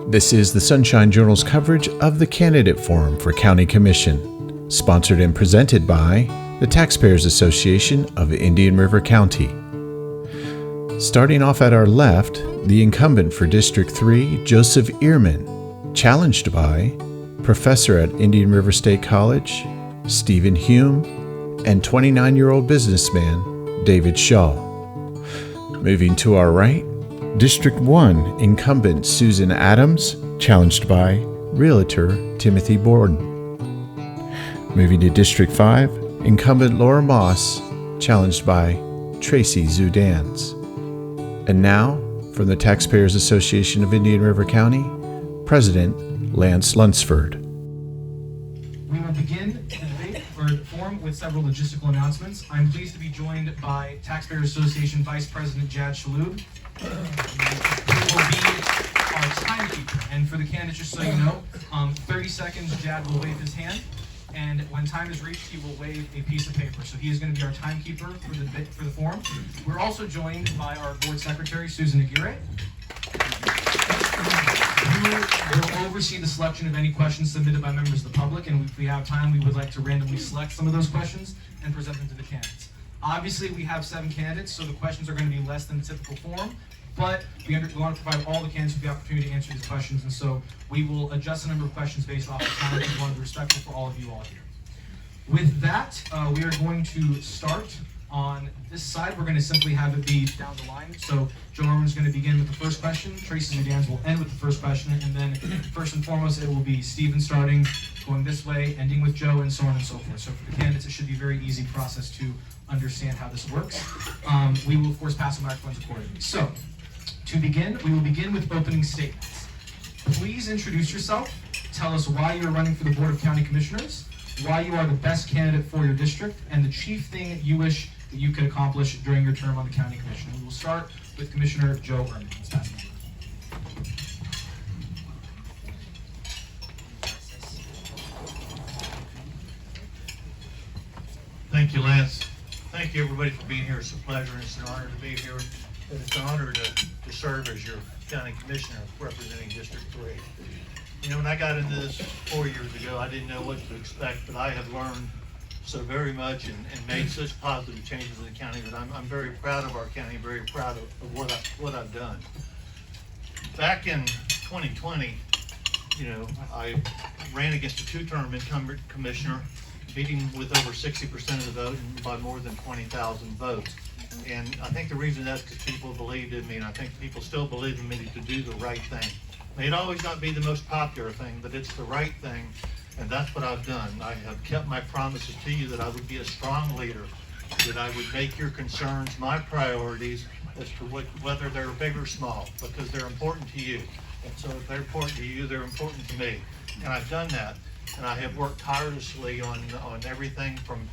This is the Sunshine Journal's coverage of the Candidate Forum for County Commission, sponsored and presented by the Taxpayers Association of Indian River County. Starting off at our left, the incumbent for District 3, Joseph Earman, challenged by professor at Indian River State College, Stephen Hume, and 29-year-old businessman, David Shaw. Moving to our right, District 1 incumbent Susan Adams, challenged by Realtor Timothy Borden. Moving to District 5, incumbent Laura Moss, challenged by Tracey Zudans. And now, from the Taxpayers Association of Indian River County, President Lance Lunsford. We will begin the debate or forum with several logistical announcements. I'm pleased to be joined by Taxpayer Association Vice President Jad Shaloub, who will be our timekeeper. And for the candidates, just so you know, 30 seconds, Jad will wave his hand, and when time is reached, he will wave a piece of paper. So he is going to be our timekeeper for the forum. We're also joined by our board secretary, Susan Aguirre, who will oversee the selection of any questions submitted by members of the public, and if we have time, we would like to randomly select some of those questions and present them to the candidates. Obviously, we have 7 candidates, so the questions are going to be less than the typical form, but we want to provide all the candidates with the opportunity to answer these questions, and so we will adjust the number of questions based off of time. We want to be respectful for all of you all here. With that, we are going to start on this side. We're going to simply have it be down the line. So Joe Earman is going to begin with the first question. Tracey Zudans will end with the first question, and then first and foremost, it will be Stephen starting, going this way, ending with Joe, and so on and so forth. So for the candidates, it should be a very easy process to understand how this works. We will, of course, pass the microphones accordingly. So, to begin, we will begin with opening statements. Please introduce yourself. Tell us why you're running for the Board of County Commissioners, why you are the best candidate for your district, and the chief thing you wish that you could accomplish during your term on the County Commission. We will start with Commissioner Joe Earman. Let's pass the mic. Thank you, Lance. Thank you, everybody, for being here. It's a pleasure. It's an honor to be here. And it's an honor to serve as your county commissioner representing District 3. You know, when I got into this 4 years ago, I didn't know what to expect, but I have learned so very much and made such positive changes in the county that I'm very proud of our county, very proud of what I've done. Back in 2020, you know, I ran against a 2-term incumbent commissioner, beating with over 60% of the vote and by more than 20,000 votes. And I think the reason that's because people believed in me, and I think people still believe in me to do the right thing. May it always not be the most popular thing, but it's the right thing, and that's what I've done. I have kept my promises to you that I would be a strong leader, that I would make your concerns my priorities as to whether they're big or small, because they're important to you. And so if they're important to you, they're important to me. And I've done that. And I have worked tirelessly on everything from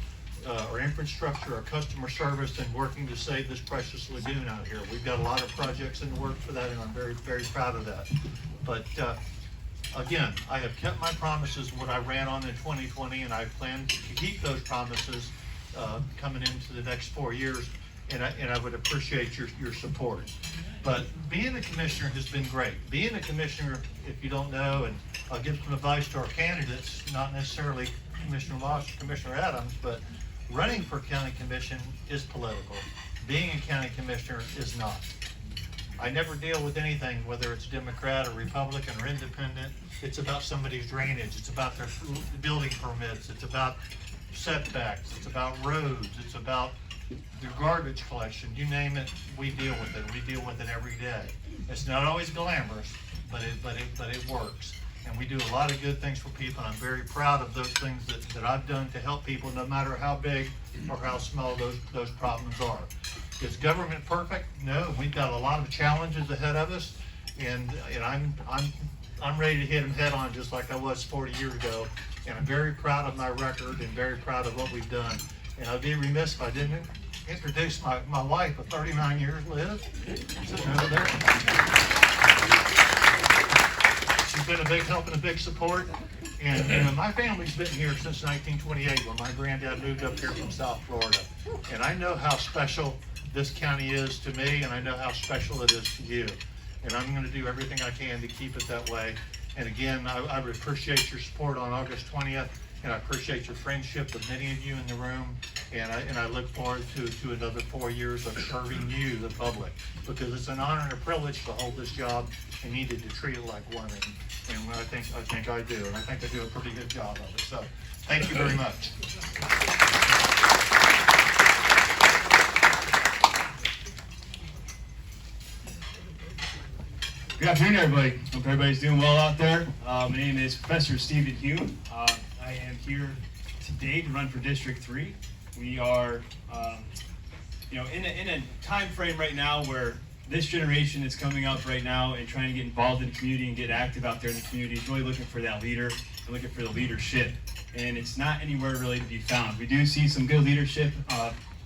our infrastructure, our customer service, and working to save this precious lagoon out here. We've got a lot of projects in the works for that, and I'm very, very proud of that. But again, I have kept my promises, what I ran on in 2020, and I plan to keep those promises coming into the next 4 years, and I would appreciate your support. But being a commissioner has been great. Being a commissioner, if you don't know, and I'll give some advice to our candidates, not necessarily Commissioner Moss or Commissioner Adams, but running for county commission is political. Being a county commissioner is not. I never deal with anything, whether it's Democrat or Republican or independent. It's about somebody's drainage. It's about their building permits. It's about setbacks. It's about roads. It's about their garbage collection. You name it, we deal with it. We deal with it every day. It's not always glamorous, but it works. And we do a lot of good things for people. And I'm very proud of those things that I've done to help people, no matter how big or how small those problems are. Is government perfect? No. We've got a lot of challenges ahead of us, and I'm ready to hit them head on, just like I was 40 years ago. And I'm very proud of my record and very proud of what we've done. And I'd be remiss if I didn't introduce my wife of 39 years, Liz. Sitting over there. She's been a big help and a big support. And you know, my family's been here since 1928 when my granddad moved up here from South Florida. And I know how special this county is to me, and I know how special it is to you. and I'm going to do everything I can to keep it that way. And again, I would appreciate your support on August 20th, and I appreciate your friendship with many of you in the room, and I look forward to another 4 years of serving you, the public, because it's an honor and a privilege to hold this job and needed to treat it like one, and I think I do, and I think I do a pretty good job of it. So, thank you very much. Good afternoon, everybody. Hope everybody's doing well out there. My name is Professor Stephen Hume. I am here today to run for District 3. We are, in a time frame right now where this generation is coming up right now and trying to get involved in the community and get active out there in the community. Is really looking for that leader, and looking for the leadership, and it's not anywhere really to be found. We do see some good leadership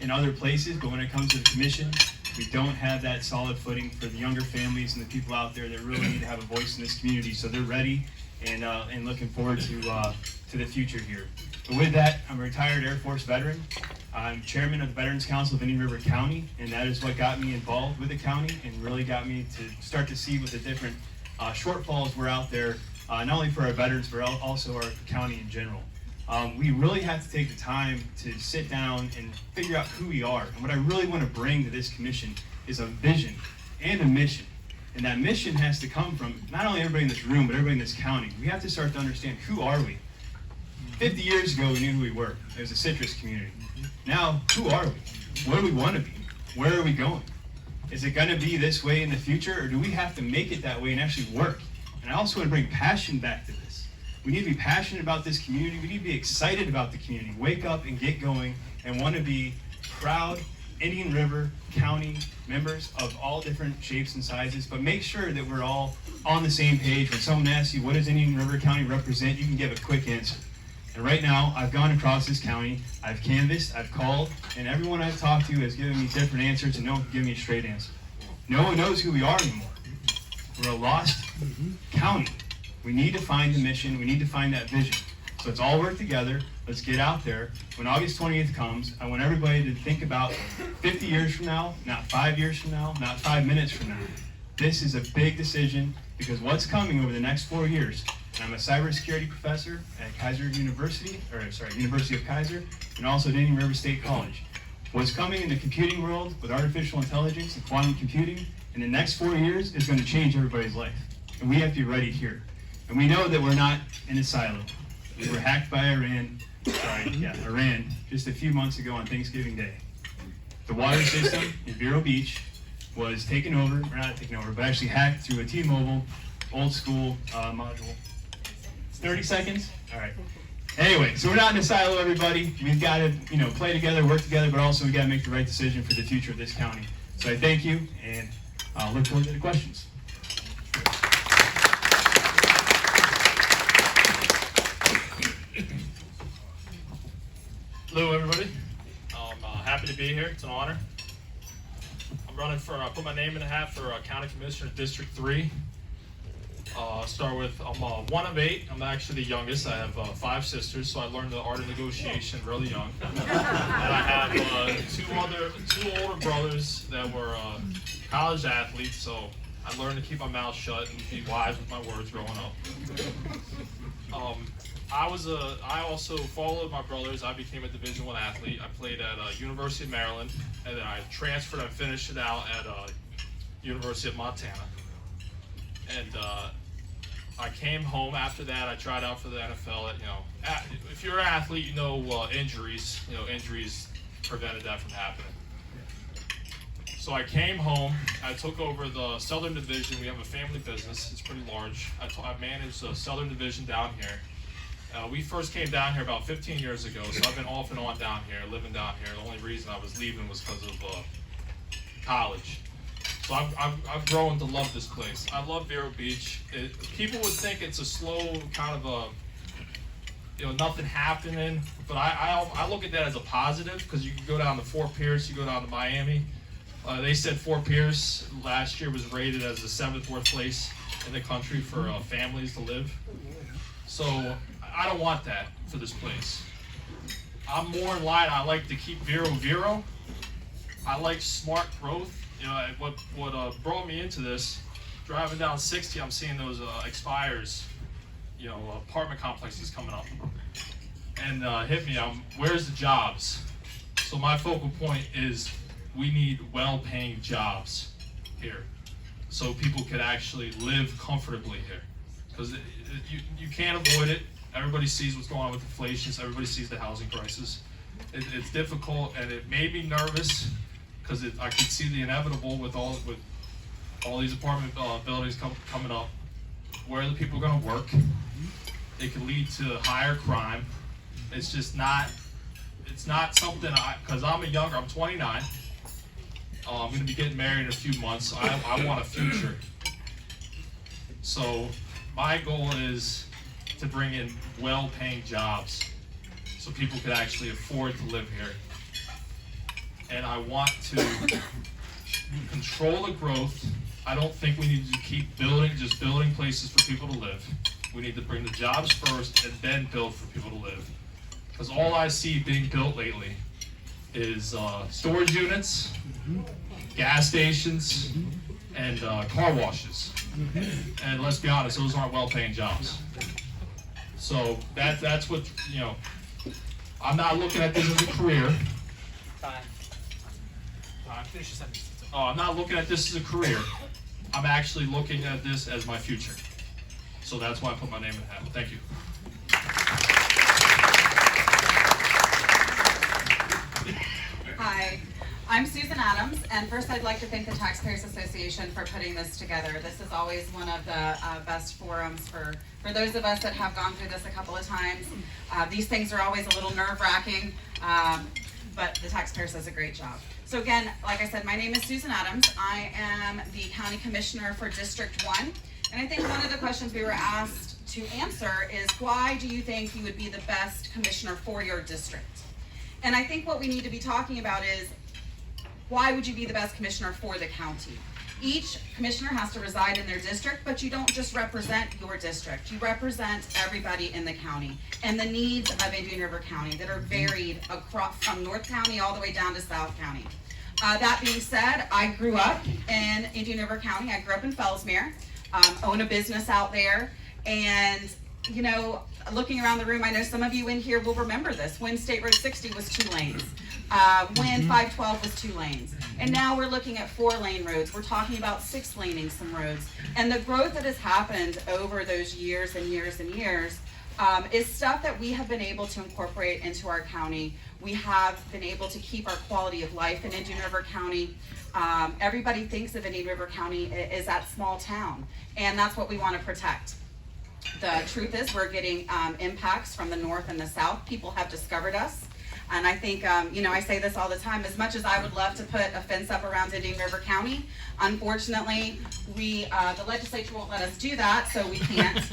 in other places, but when it comes to the commission, we don't have that solid footing for the younger families and the people out there that really need to have a voice in this community. So they're ready and looking forward to the future here. But with that, I'm a retired Air Force veteran. I'm chairman of the Veterans Council of Indian River County, and that is what got me involved with the county and really got me to start to see what the different shortfalls were out there, not only for our veterans, but also our county in general. We really have to take the time to sit down and figure out who we are. And what I really want to bring to this commission is a vision and a mission. And that mission has to come from not only everybody in this room, but everybody in this county. We have to start to understand, who are we? 50 years ago, we knew who we were. It was a citrus community. Now, who are we? What do we want to be? Where are we going? Is it going to be this way in the future, or do we have to make it that way and actually work? And I also want to bring passion back to this. We need to be passionate about this community. We need to be excited about the community. Wake up and get going and want to be proud Indian River County members of all different shapes and sizes, but make sure that we're all on the same page. When someone asks you, what does Indian River County represent, you can give a quick answer. And right now, I've gone across this county, I've canvassed, I've called, and everyone I've talked to has given me different answers, and no one can give me a straight answer. No one knows who we are anymore. We're a lost county. We need to find the mission, we need to find that vision. So let's all work together, let's get out there. When August 20th comes, I want everybody to think about 50 years from now, not 5 years from now, not 5 minutes from now. This is a big decision, because what's coming over the next 4 years, and I'm a cybersecurity professor at University of Kaiser, and also at Indian River State College. What's coming in the computing world with artificial intelligence and quantum computing in the next 4 years is going to change everybody's life. And we have to be ready here. And we know that we're not in a silo. We were hacked by Iran just a few months ago on Thanksgiving Day. The water system in Vero Beach was taken over, or not taken over, but actually hacked through a T-Mobile old school module. 30 seconds? All right. Anyway, so we're not in a silo, everybody. We've got to, play together, work together, but also we've got to make the right decision for the future of this county. So I thank you, and I'll look forward to the questions. Hello, everybody. I'm happy to be here. It's an honor. I'm running for, I put my name in the hat for County Commissioner District 3. Start with, I'm one of 8. I'm actually the youngest. I have 5 sisters, so I learned the art of negotiation really young. And I have two older brothers that were college athletes, so I learned to keep my mouth shut and be wise with my words growing up. I also followed my brothers. I became a Division I athlete. I played at University of Maryland, and then I transferred and finished it out at University of Montana. And I came home after that. I tried out for the NFL. If you're an athlete, injuries. Injuries prevented that from happening. So I came home. I took over the Southern Division. We have a family business. It's pretty large. I managed the Southern Division down here. We first came down here about 15 years ago, so I've been off and on down here, living down here. The only reason I was leaving was because of college. So I've grown to love this place. I love Vero Beach. People would think it's a slow kind of nothing happening, but I look at that as a positive, because you can go down to Fort Pierce, you go down to Miami. They said Fort Pierce last year was rated as the 7th worst place in the country for families to live. So I don't want that for this place. I'm more in line. I like to keep Vero. I like smart growth. What brought me into this driving down 60, I'm seeing those expires, apartment complexes coming up. And hit me, where's the jobs? So my focal point is we need well-paying jobs here, so people could actually live comfortably here. Because you can't avoid it. Everybody sees what's going on with inflation. So everybody sees the housing crisis. It's difficult, and it made me nervous because I could see the inevitable with all these apartment buildings coming up. Where are the people going to work? It could lead to higher crime. It's just not. It's not something because I'm 29. I'm going to be getting married in a few months. I want a future. So my goal is to bring in well-paying jobs so people could actually afford to live here. And I want to control the growth. I don't think we need to keep building places for people to live. We need to bring the jobs first and then build for people to live. Because all I see being built lately is storage units, gas stations, and car washes. And let's be honest, those aren't well-paying jobs. So that's what, I'm not looking at this as a career. I'm not looking at this as a career. I'm actually looking at this as my future. So that's why I put my name in the hat. Thank you. Hi, I'm Susan Adams, and first I'd like to thank the Taxpayers Association for putting this together. This is always one of the best forums for those of us that have gone through this a couple of times. These things are always a little nerve-wracking, but the Taxpayers does a great job. So again, like I said, my name is Susan Adams. I am the County Commissioner for District 1, and I think one of the questions we were asked to answer is, why do you think you would be the best commissioner for your district? And I think what we need to be talking about is, why would you be the best commissioner for the county? Each commissioner has to reside in their district, but you don't just represent your district. You represent everybody in the county and the needs of Indian River County that are varied across from North County all the way down to South County. That being said, I grew up in Indian River County. I grew up in Fellsmere, own a business out there, and looking around the room, I know some of you in here will remember this. When State Road 60 was 2 lanes. When 512 was 2 lanes. And now we're looking at 4-lane roads. We're talking about 6-laning some roads. And the growth that has happened over those years and years and years is stuff that we have been able to incorporate into our county. We have been able to keep our quality of life in Indian River County. Everybody thinks of Indian River County as that small town. And that's what we want to protect. The truth is, we're getting impacts from the north and the south. People have discovered us. And I think, I say this all the time, as much as I would love to put a fence up around Indian River County, unfortunately, the legislature won't let us do that, so we can't.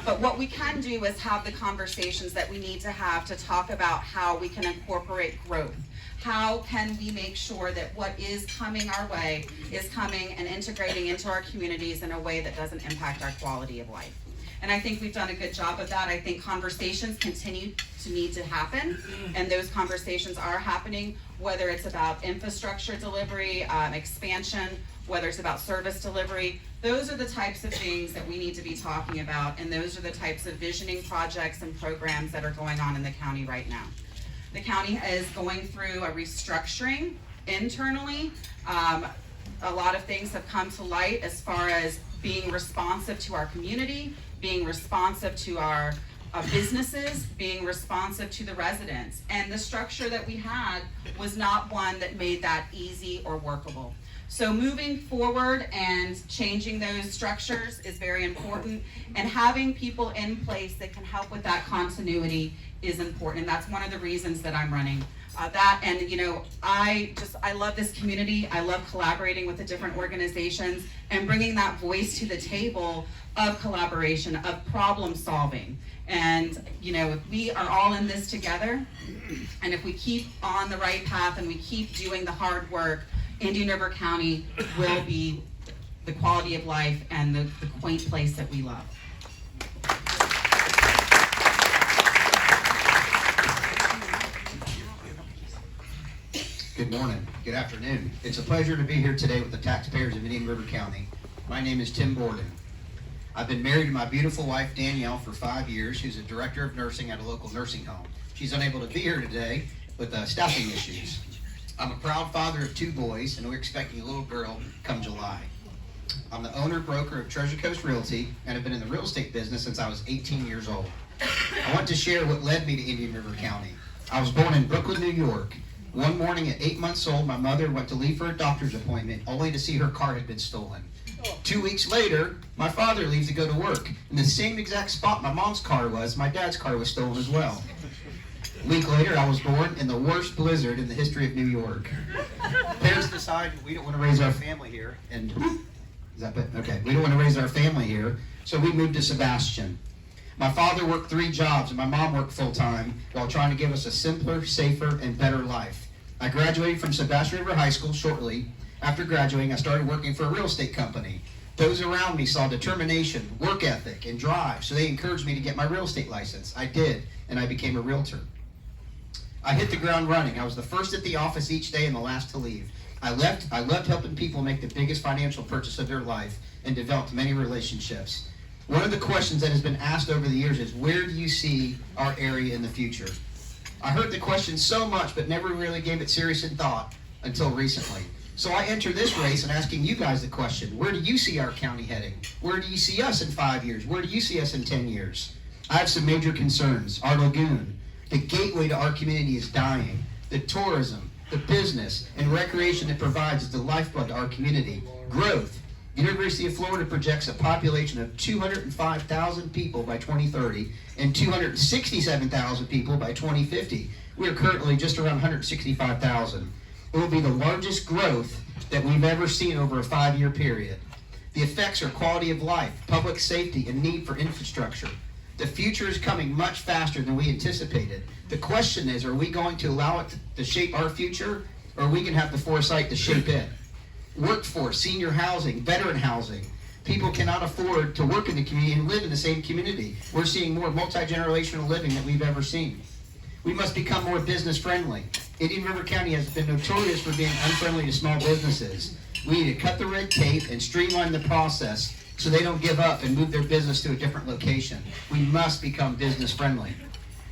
But what we can do is have the conversations that we need to have to talk about how we can incorporate growth. How can we make sure that what is coming our way is coming and integrating into our communities in a way that doesn't impact our quality of life? And I think we've done a good job of that. I think conversations continue to need to happen, and those conversations are happening, whether it's about infrastructure delivery, expansion, whether it's about service delivery. Those are the types of things that we need to be talking about, and those are the types of visioning projects and programs that are going on in the county right now. The county is going through a restructuring internally. A lot of things have come to light as far as being responsive to our community, being responsive to our businesses, being responsive to the residents. And the structure that we had was not one that made that easy or workable. So moving forward and changing those structures is very important, and having people in place that can help with that continuity is important. And that's one of the reasons that I'm running. I love this community. I love collaborating with the different organizations and bringing that voice to the table of collaboration, of problem solving. And if we are all in this together, and if we keep on the right path and we keep doing the hard work, Indian River County will be the quality of life and the quaint place that we love. Good morning, good afternoon. It's a pleasure to be here today with the taxpayers of Indian River County. My name is Tim Borden. I've been married to my beautiful wife, Danielle, for 5 years. She's a director of nursing at a local nursing home. She's unable to be here today with staffing issues. I'm a proud father of 2 boys, and we're expecting a little girl come July. I'm the owner-broker of Treasure Coast Realty, and have been in the real estate business since I was 18 years old. I want to share what led me to Indian River County. I was born in Brooklyn, New York. One morning at 8 months old, my mother went to leave for a doctor's appointment, only to see her car had been stolen. 2 weeks later, my father leaves to go to work. In the same exact spot my mom's car was, my dad's car was stolen as well. A week later, I was born in the worst blizzard in the history of New York. Parents decided we don't want to raise our family here, and we don't want to raise our family here, so we moved to Sebastian. My father worked 3 jobs, and my mom worked full-time while trying to give us a simpler, safer, and better life. I graduated from Sebastian River High School shortly. After graduating, I started working for a real estate company. Those around me saw determination, work ethic, and drive, so they encouraged me to get my real estate license. I did, and I became a realtor. I hit the ground running. I was the first at the office each day and the last to leave. I loved helping people make the biggest financial purchase of their life and developed many relationships. One of the questions that has been asked over the years is, where do you see our area in the future? I heard the question so much, but never really gave it serious thought until recently. So I enter this race and asking you guys the question, where do you see our county heading? Where do you see us in 5 years? Where do you see us in 10 years? I have some major concerns. Our lagoon, the gateway to our community, is dying. The tourism, the business, and recreation it provides is the lifeblood to our community. Growth. The University of Florida projects a population of 205,000 people by 2030 and 267,000 people by 2050. We are currently just around 165,000. It will be the largest growth that we've ever seen over a 5-year period. The effects are quality of life, public safety, and need for infrastructure. The future is coming much faster than we anticipated. The question is, are we going to allow it to shape our future, or are we going to have the foresight to shape it? Workforce, senior housing, veteran housing. People cannot afford to work in the community and live in the same community. We're seeing more multi-generational living than we've ever seen. We must become more business friendly. Indian River County has been notorious for being unfriendly to small businesses. We need to cut the red tape and streamline the process so they don't give up and move their business to a different location. We must become business friendly.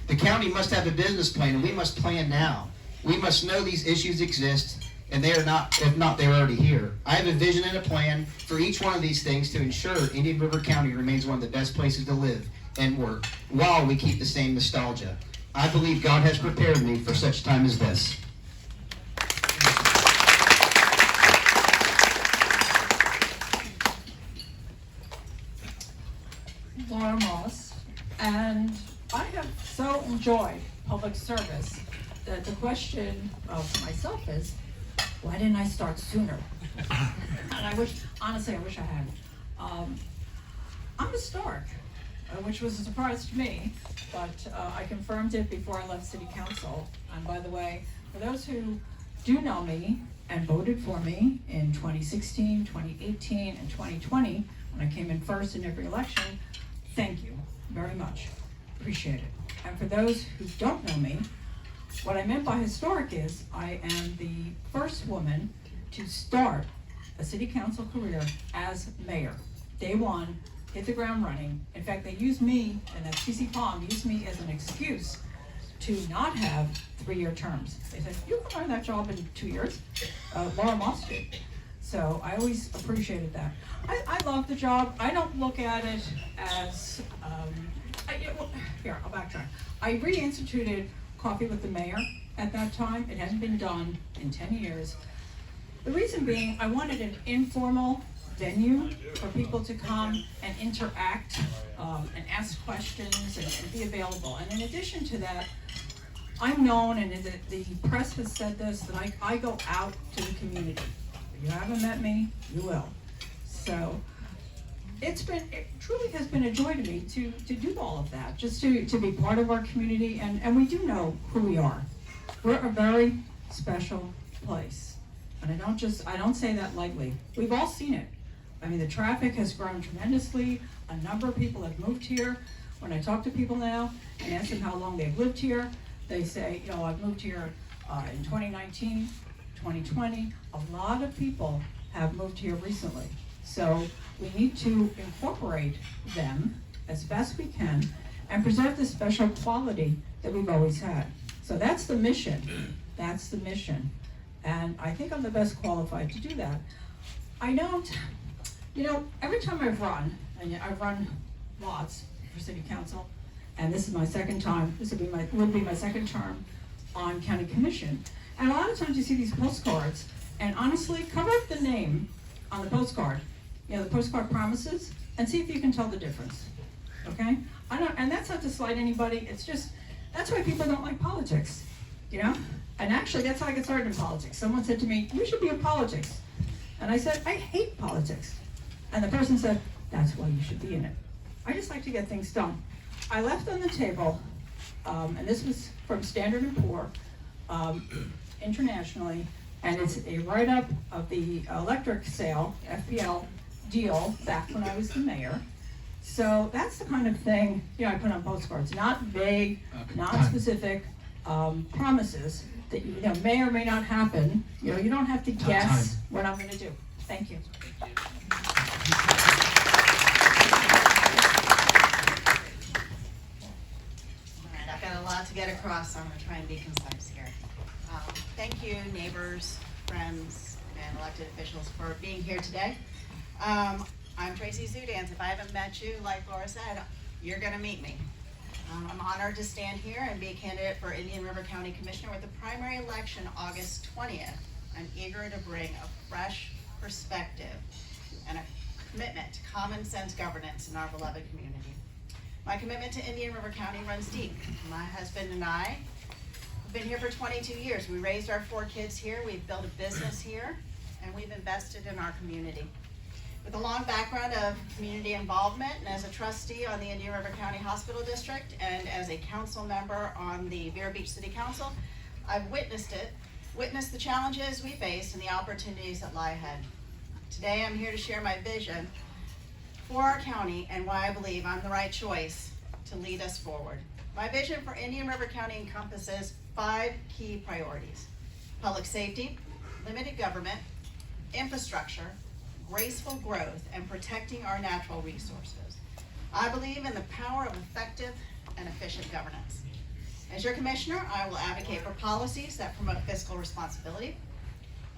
The county must have a business plan, and we must plan now. We must know these issues exist, and they are not, if not, they're already here. I have a vision and a plan for each one of these things to ensure Indian River County remains one of the best places to live and work while we keep the same nostalgia. I believe God has prepared me for such time as this. Laura Moss, and I have so enjoyed public service that the question of myself is, why didn't I start sooner? And honestly, I wish I had. I'm a Stark, which was a surprise to me, but I confirmed it before I left City Council. And by the way, for those who do know me and voted for me in 2016, 2018, and 2020, when I came in first in every election, thank you very much. Appreciate it. And for those who don't know me, what I meant by historic is I am the first woman to start a city council career as mayor. Day one, hit the ground running. In fact, they used me, and that CC Palm used me as an excuse to not have 3-year terms. They said, you can learn that job in 2 years. Laura Moss did. So I always appreciated that. I love the job. I don't look at it as, I'll backtrack. I reinstituted Coffee with the Mayor at that time. It hadn't been done in 10 years. The reason being, I wanted an informal venue for people to come and interact and ask questions and be available. And in addition to that, I'm known, and the press has said this, that I go out to the community. If you haven't met me, you will. So it truly has been a joy to me to do all of that, just to be part of our community, and we do know who we are. We're a very special place. And I don't say that lightly. We've all seen it. I mean, the traffic has grown tremendously. A number of people have moved here. When I talk to people now and ask them how long they've lived here, they say, I've moved here in 2019, 2020. A lot of people have moved here recently. So we need to incorporate them as best we can and preserve the special quality that we've always had. So that's the mission. That's the mission. And I think I'm the best qualified to do that. I don't, every time I've run, and I've run lots for city council, and this is my second time, this would be my second term on county commission. And a lot of times you see these postcards, and honestly, cover up the name on the postcard, the postcard promises, and see if you can tell the difference, okay? And that's not to slight anybody, it's just, that's why people don't like politics, And actually, that's how I got started in politics. Someone said to me, you should be in politics. And I said, I hate politics. And the person said, that's why you should be in it. I just like to get things done. I left on the table, and this was from Standard & Poor, internationally, and it's a write-up of the electric sale, FPL deal, back when I was the mayor. So that's the kind of thing, I put on postcards, not vague, not specific promises that may or may not happen. You don't have to guess what I'm going to do. Thank you. All right, I've got a lot to get across, so I'm going to try and be concise here. Thank you, neighbors, friends, and elected officials for being here today. I'm Tracey Zudans. If I haven't met you, like Laura said, you're going to meet me. I'm honored to stand here and be a candidate for Indian River County Commissioner with the primary election August 20th. I'm eager to bring a fresh perspective and a commitment to common sense governance in our beloved community. My commitment to Indian River County runs deep. My husband and I have been here for 22 years. We raised our 4 kids here, we've built a business here, and we've invested in our community. With a long background of community involvement and as a trustee on the Indian River County Hospital District and as a council member on the Vero Beach City Council, I've witnessed the challenges we faced and the opportunities that lie ahead. Today I'm here to share my vision for our county and why I believe I'm the right choice to lead us forward. My vision for Indian River County encompasses 5 key priorities: public safety, limited government, infrastructure, graceful growth, and protecting our natural resources. I believe in the power of effective and efficient governance. As your commissioner, I will advocate for policies that promote fiscal responsibility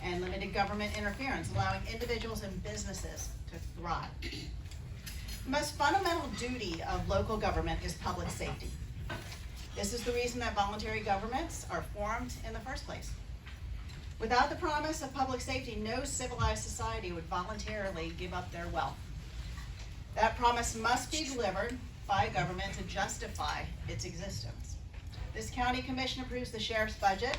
and limited government interference, allowing individuals and businesses to thrive. The most fundamental duty of local government is public safety. This is the reason that voluntary governments are formed in the first place. Without the promise of public safety, no civilized society would voluntarily give up their wealth. That promise must be delivered by government to justify its existence. This county commission approves the sheriff's budget,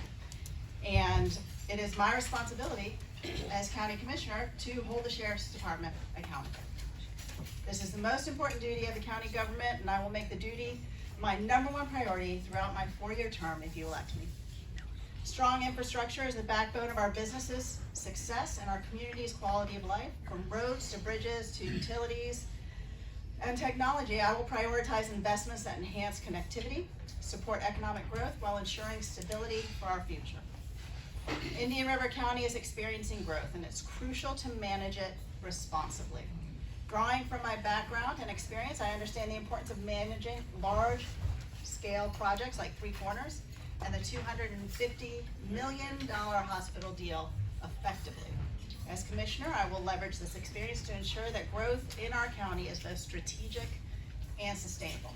and it is my responsibility as county commissioner to hold the sheriff's department accountable. This is the most important duty of the county government, and I will make the duty my #1 priority throughout my 4-year term if you elect me. Strong infrastructure is the backbone of our businesses' success and our community's quality of life. From roads to bridges to utilities and technology, I will prioritize investments that enhance connectivity, support economic growth while ensuring stability for our future. Indian River County is experiencing growth, and it's crucial to manage it responsibly. Drawing from my background and experience, I understand the importance of managing large-scale projects like Three Corners and the $250 million hospital deal effectively. As commissioner, I will leverage this experience to ensure that growth in our county is both strategic and sustainable.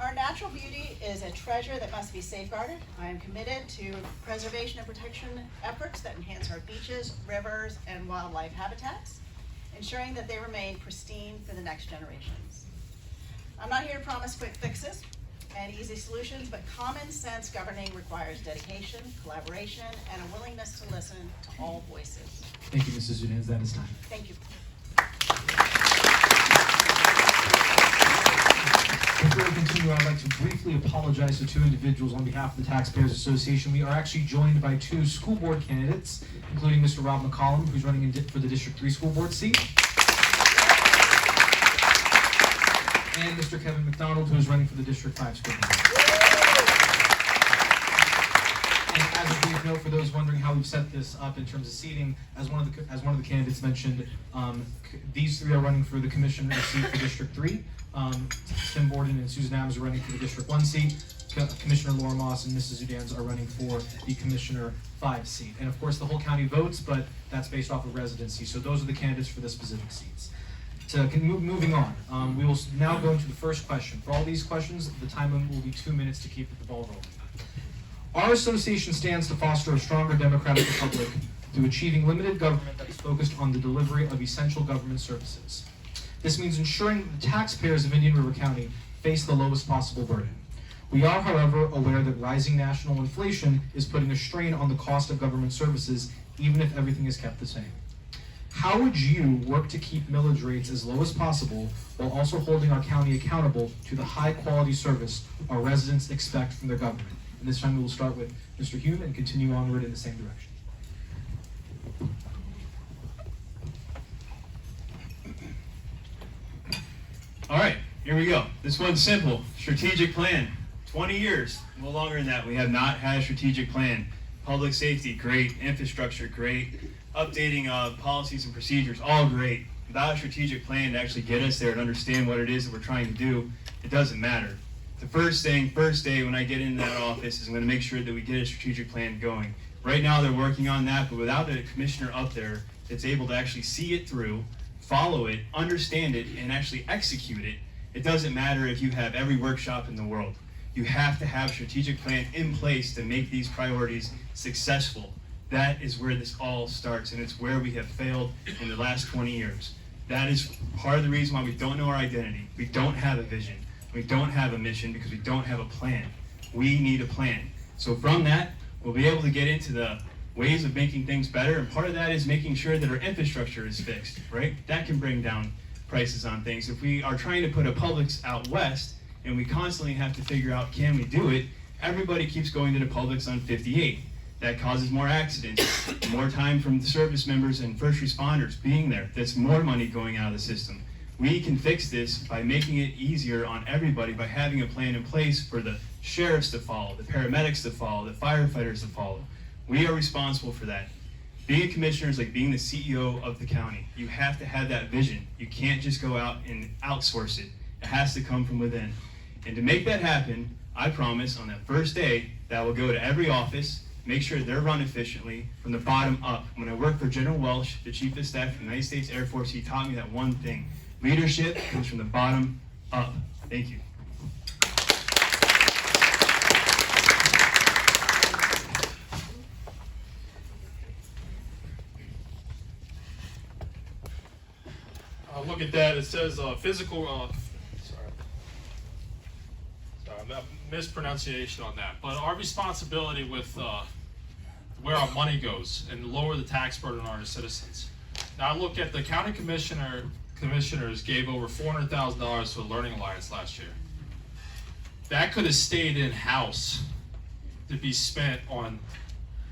Our natural beauty is a treasure that must be safeguarded. I am committed to preservation and protection efforts that enhance our beaches, rivers, and wildlife habitats, ensuring that they remain pristine for the next generations. I'm not here to promise quick fixes and easy solutions, but common sense governing requires dedication, collaboration, and a willingness to listen to all voices. Thank you, Mrs. Zudans. That is time. Thank you. Before we continue, I'd like to briefly apologize to 2 individuals on behalf of the Taxpayers Association. We are actually joined by 2 school board candidates, including Mr. Rob McCollum, who's running for the District 3 school board seat, and Mr. Kevin McDonald, who is running for the District 5 school board. as a brief note for those wondering how we've set this up in terms of seating, as one of the candidates mentioned, these three are running for the commissioner seat for District 3. Tim Borden and Zudans are running for the District 1 seat. Commissioner Laura Moss and Mrs. Zudans are running for the Commissioner 5 seat. And of course, the whole county votes, but that's based off of residency. So those are the candidates for the specific seats. Moving on, we will now go into the first question. For all these questions, the time limit will be 2 minutes to keep the ball rolling. Our association stands to foster a stronger democratic republic through achieving limited government that is focused on the delivery of essential government services. This means ensuring that the taxpayers of Indian River County face the lowest possible burden. We are, however, aware that rising national inflation is putting a strain on the cost of government services, even if everything is kept the same. How would you work to keep millage rates as low as possible while also holding our county accountable to the high-quality service our residents expect from their government? And this time we will start with Mr. Hume and continue onward in the same direction. All right, here we go. This one's simple. Strategic plan. 20 years, no longer than that. We have not had a strategic plan. Public safety, great. Infrastructure, great. Updating policies and procedures, all great. Without a strategic plan to actually get us there and understand what it is that we're trying to do, it doesn't matter. The first day when I get into that office is I'm going to make sure that we get a strategic plan going. Right now they're working on that, but without a commissioner up there that's able to actually see it through, follow it, understand it, and actually execute it, it doesn't matter if you have every workshop in the world. You have to have a strategic plan in place to make these priorities successful. That is where this all starts, and it's where we have failed in the last 20 years. That is part of the reason why we don't know our identity. We don't have a vision. We don't have a mission because we don't have a plan. We need a plan. So from that, we'll be able to get into the ways of making things better, and part of that is making sure that our infrastructure is fixed, right? That can bring down prices on things. If we are trying to put a Publix out west, and we constantly have to figure out, can we do it? Everybody keeps going to the Publix on 58. That causes more accidents, more time from the service members and first responders being there. That's more money going out of the system. We can fix this by making it easier on everybody by having a plan in place for the sheriffs to follow, the paramedics to follow, the firefighters to follow. We are responsible for that. Being a commissioner is like being the CEO of the county. You have to have that vision. You can't just go out and outsource it. It has to come from within. And to make that happen, I promise on that first day that I will go to every office, make sure they're run efficiently from the bottom up. When I worked for General Welsh, the Chief of Staff of the United States Air Force, he taught me that one thing. Leadership comes from the bottom up. Thank you. Look at that. It says physical. Mispronunciation on that. But our responsibility with where our money goes and lower the tax burden on our citizens. Now I look at the county commissioners gave over $400,000 to the Learning Alliance last year. That could have stayed in-house to be spent on.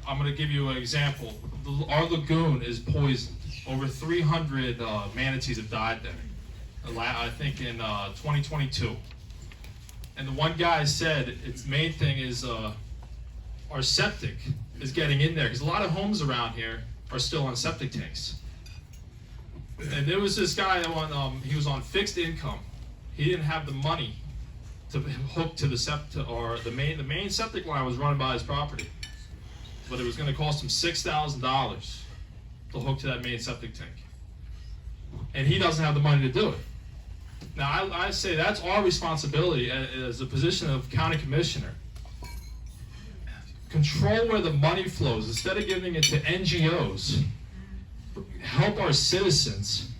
I'm going to give you an example. Our lagoon is poisoned. Over 300 manatees have died there, I think in 2022. And the one guy said its main thing is our septic is getting in there, because a lot of homes around here are still on septic tanks. And there was this guy he was on fixed income. He didn't have the money to hook to the septic, or the main septic line was run by his property, but it was going to cost him $6,000 to hook to that main septic tank, and he doesn't have the money to do it. Now I say that's our responsibility as a position of county commissioner. Control where the money flows instead of giving it to NGOs. Help our citizens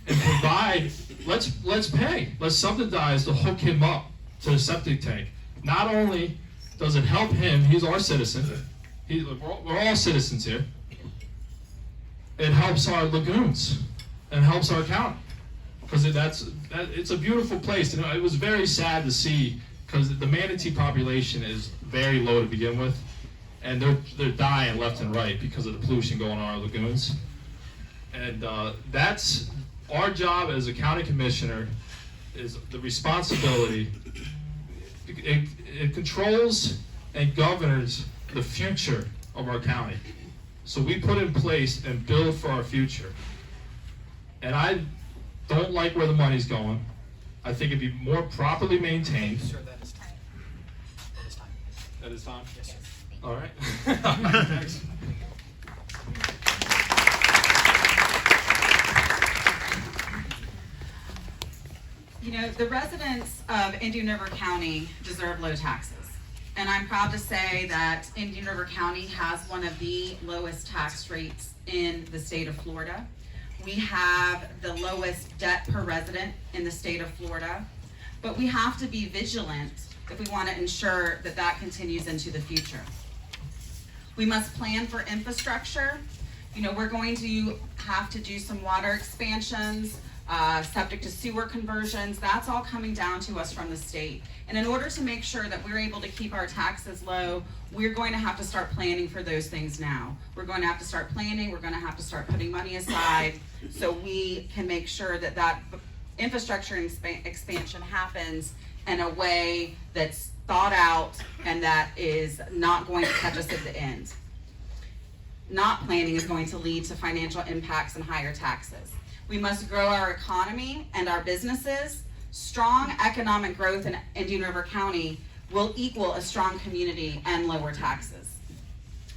and provide. Let's pay. Let's subsidize to hook him up to the septic tank. Not only does it help him, he's our citizen. We're all citizens here. It helps our lagoons and helps our county, because it's a beautiful place. You know, it was very sad to see, because the manatee population is very low to begin with, and they're dying left and right because of the pollution going on in our lagoons. And that's our job as a county commissioner, is the responsibility. It controls and governs the future of our county. So we put in place and build for our future. And I don't like where the money's going. I think it'd be more properly maintained. Sir, that is time. That is time. That is time? Yes, sir. All right. Thanks. You know, the residents of Indian River County deserve low taxes. And I'm proud to say that Indian River County has one of the lowest tax rates in the state of Florida. We have the lowest debt per resident in the state of Florida. But we have to be vigilant if we want to ensure that that continues into the future. We must plan for infrastructure. You know, we're going to have to do some water expansions, septic to sewer conversions. That's all coming down to us from the state. And in order to make sure that we're able to keep our taxes low, we're going to have to start planning for those things now. We're going to have to start planning, we're going to have to start putting money aside so we can make sure that that infrastructure expansion happens in a way that's thought out and that is not going to catch us at the end. Not planning is going to lead to financial impacts and higher taxes. We must grow our economy and our businesses. Strong economic growth in Indian River County will equal a strong community and lower taxes.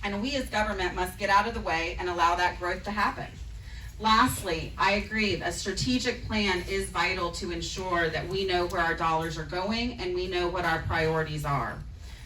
And we as government must get out of the way and allow that growth to happen. Lastly, I agree, a strategic plan is vital to ensure that we know where our dollars are going and we know what our priorities are.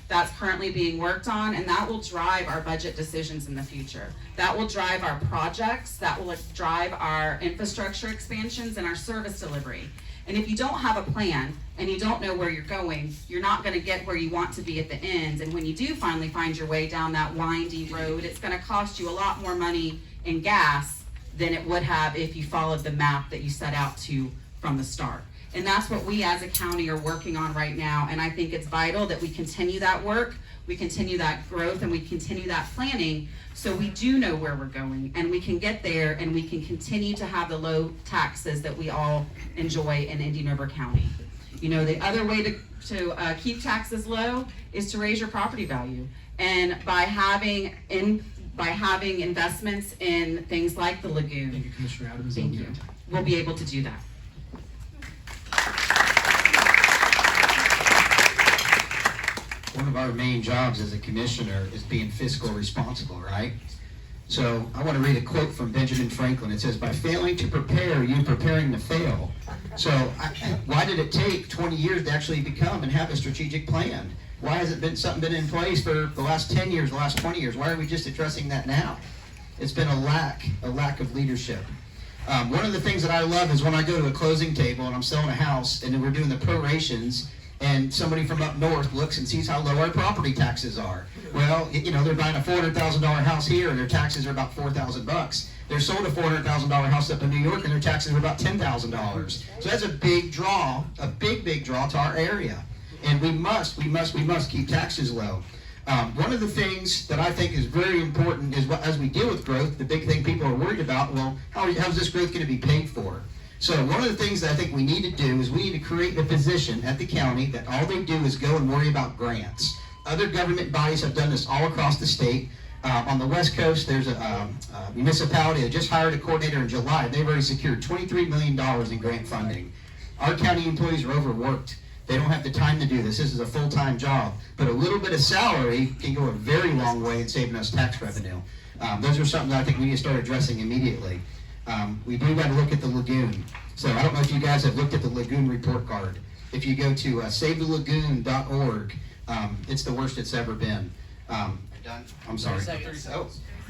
That's currently being worked on, and that will drive our budget decisions in the future. That will drive our projects, that will drive our infrastructure expansions and our service delivery. And if you don't have a plan and you don't know where you're going, you're not gonna get where you want to be at the end. And when you do finally find your way down that windy road, it's gonna cost you a lot more money in gas than it would have if you followed the map that you set out to from the start. And that's what we as a county are working on right now. And I think it's vital that we continue that work, we continue that growth, and we continue that planning so we do know where we're going and we can get there and we can continue to have the low taxes that we all enjoy in Indian River County. You know, the other way to keep taxes low is to raise your property value. And by having investments in things like the lagoon. Thank you, Commissioner Adams. Thank you. We'll be able to do that. One of our main jobs as a commissioner is being fiscal responsible, right? So I want to read a quote from Benjamin Franklin. It says, "By failing to prepare, you're preparing to fail." So why did it take 20 years to actually become and have a strategic plan? Why hasn't something been in place for the last 10 years, the last 20 years? Why are we just addressing that now? It's been a lack of leadership. One of the things that I love is when I go to a closing table and I'm selling a house and then we're doing the prorations, and somebody from up north looks and sees how low our property taxes are. Well, you know, they're buying a $400,000 house here and their taxes are about $4,000. They're sold a $400,000 house up in New York and their taxes are about $10,000. So that's a big draw, a big draw to our area. And we must keep taxes low. One of the things that I think is very important is as we deal with growth, the big thing people are worried about, well, how's this growth going to be paid for? So one of the things that I think we need to do is we need to create a position at the county that all they do is go and worry about grants. Other government bodies have done this all across the state. On the West Coast, there's a municipality that just hired a coordinator in July. They've already secured $23 million in grant funding. Our county employees are overworked. They don't have the time to do this. This is a full-time job. But a little bit of salary can go a very long way in saving us tax revenue. Those are something that I think we need to start addressing immediately. We do got to look at the lagoon. So I don't know if you guys have looked at the lagoon report card. If you go to savethelagoon.org, it's the worst it's ever been. Done? I'm sorry. Oh,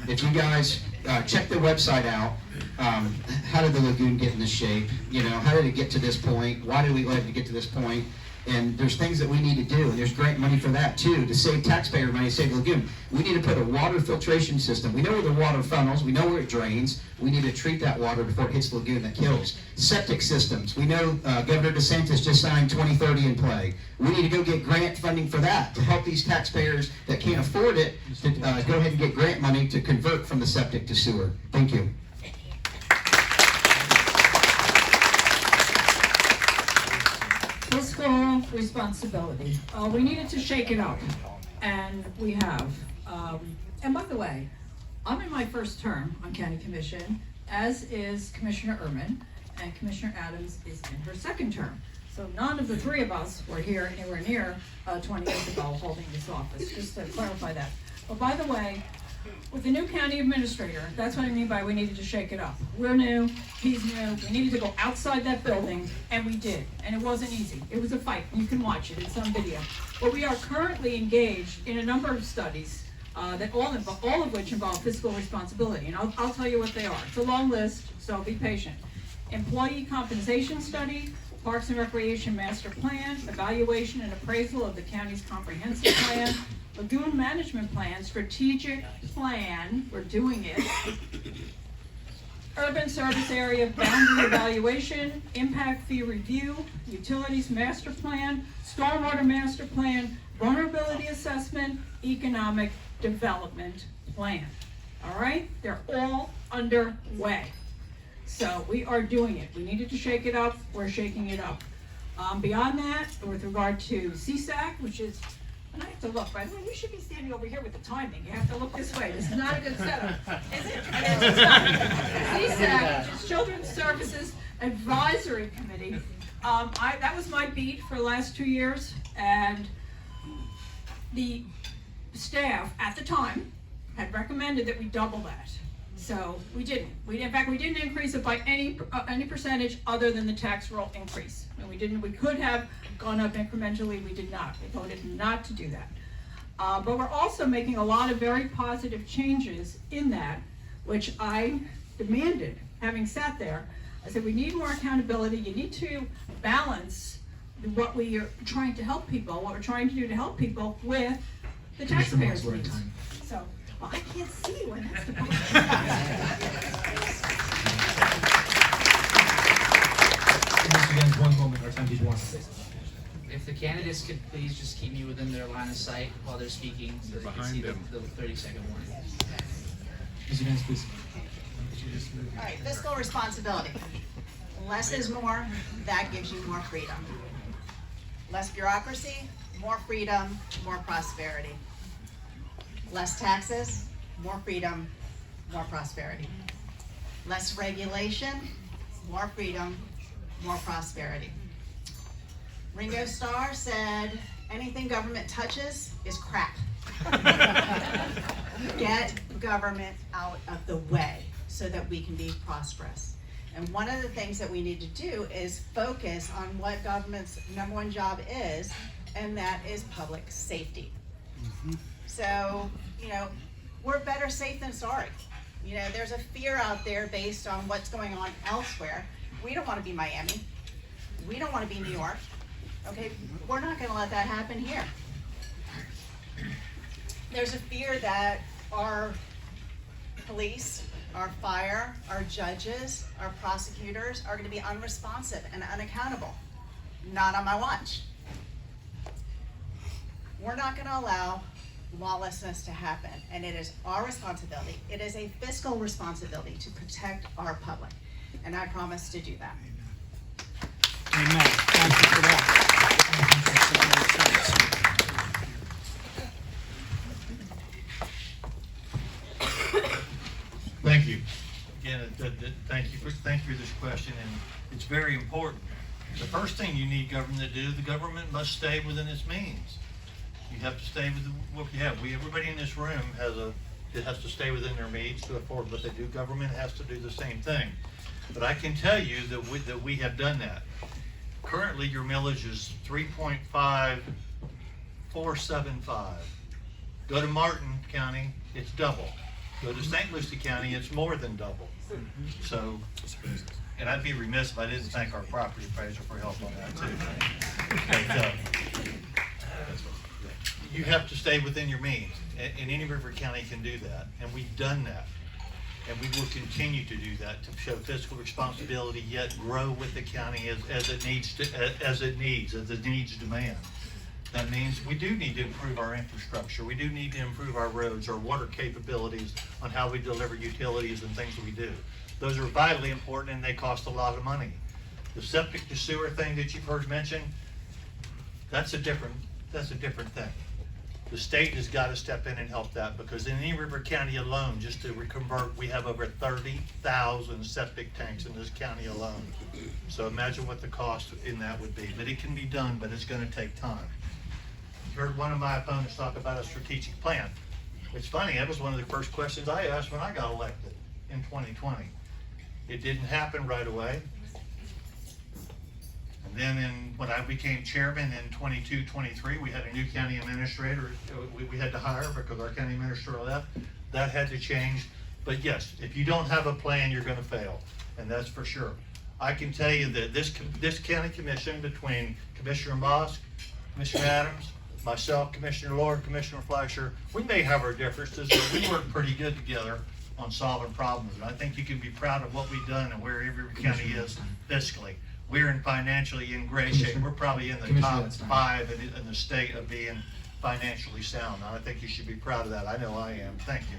if you guys check the website out, how did the lagoon get in this shape? You know, how did it get to this point? Why did we let it get to this point? And there's things that we need to do, and there's grant money for that too, to save taxpayer money, save the lagoon. We need to put a water filtration system. We know where the water funnels, we know where it drains. We need to treat that water before it hits the lagoon that kills. Septic systems. We know Governor DeSantis just signed 2030 in play. We need to go get grant funding for that to help these taxpayers that can't afford it to go ahead and get grant money to convert from the septic to sewer. Thank you. Fiscal responsibility. We needed to shake it up, and we have. And by the way, I'm in my first term on County Commission, as is Commissioner Earman, and Commissioner Adams is in her second term. So none of the three of us were here anywhere near 20 years ago holding this office, just to clarify that. But by the way, with the new county administrator, that's what I mean by we needed to shake it up. We're new, he's new, we needed to go outside that building, and we did. And it wasn't easy. It was a fight. You can watch it. It's on video. But we are currently engaged in a number of studies that all of which involve fiscal responsibility. And I'll tell you what they are. It's a long list, so be patient. Employee compensation study, Parks and Recreation Master Plan, evaluation and appraisal of the county's comprehensive plan, lagoon management plan, strategic plan, we're doing it, urban service area boundary evaluation, impact fee review, utilities master plan, stormwater master plan, vulnerability assessment, economic development plan. All right, they're all underway. So we are doing it. We needed to shake it up. We're shaking it up. Beyond that, with regard to CSAC, which is, and I have to look, by the way, you should be standing over here with the timing. You have to look this way. This is not a good setup, is it? It's not. CSAC, which is Children's Services Advisory Committee. That was my beat for the last 2 years, and the staff at the time had recommended that we double that. So we didn't. In fact, we didn't increase it by any percentage other than the tax roll increase. And we didn't. We could have gone up incrementally. We did not. We voted not to do that. But we're also making a lot of very positive changes in that, which I demanded. Having sat there, I said we need more accountability. You need to balance what we are trying to help people, what we're trying to do to help people, with the taxpayers' needs. So. Well, I can't see when that's the point. Again, one moment, our time. Did you want to say something? If the candidates could please just keep me within their line of sight while they're speaking, so they can see the 30-second warning. Ms. Zudans, please. All right, fiscal responsibility. Less is more, that gives you more freedom. Less bureaucracy, more freedom, more prosperity. Less taxes, more freedom, more prosperity. Less regulation, more freedom, more prosperity. Ringo Starr said, anything government touches is crap. Get government out of the way so that we can be prosperous. And one of the things that we need to do is focus on what government's #1 job is, and that is public safety. So, we're better safe than sorry. There's a fear out there based on what's going on elsewhere. We don't want to be Miami. We don't want to be New York. Okay, we're not going to let that happen here. There's a fear that our police, our fire, our judges, our prosecutors are going to be unresponsive and unaccountable. Not on my watch. We're not going to allow lawlessness to happen, and it is our responsibility. It is a fiscal responsibility to protect our public, and I promise to do that. Amen. Thank you for that. Thank you. Again, thank you for this question, and it's very important. The first thing you need government to do, the government must stay within its means. You have to stay with what you have. Everybody in this room has to stay within their means to afford what they do. Government has to do the same thing. But I can tell you that we have done that. Currently, your millage is 3.5475. Go to Martin County, it's double. Go to St. Lucie County, it's more than double. So, and I'd be remiss if I didn't thank our property appraiser for help on that too. But, you have to stay within your means, and any river county can do that, and we've done that. And we will continue to do that to show fiscal responsibility, yet grow with the county as the needs demand. That means we do need to improve our infrastructure. We do need to improve our roads, our water capabilities on how we deliver utilities and things that we do. Those are vitally important, and they cost a lot of money. The septic to sewer thing that you've heard mentioned, that's a different thing. The state has got to step in and help that, because in Indian River County alone, just to convert, we have over 30,000 septic tanks in this county alone. So imagine what the cost in that would be. But it can be done, but it's going to take time. You heard one of my opponents talk about a strategic plan. It's funny, that was one of the first questions I asked when I got elected in 2020. It didn't happen right away. And then when I became chairman in 22-23, we had a new county administrator we had to hire because our county administrator left. That had to change. But yes, if you don't have a plan, you're going to fail, and that's for sure. I can tell you that this county commission, between Commissioner Mosk, Commissioner Adams, myself, Commissioner Lord, Commissioner Fleischer, we may have our differences, but we work pretty good together on solving problems. And I think you can be proud of what we've done and where every county is fiscally. We're financially in great shape. We're probably in the top 5 in the state of being financially sound. And I think you should be proud of that. I know I am. Thank you.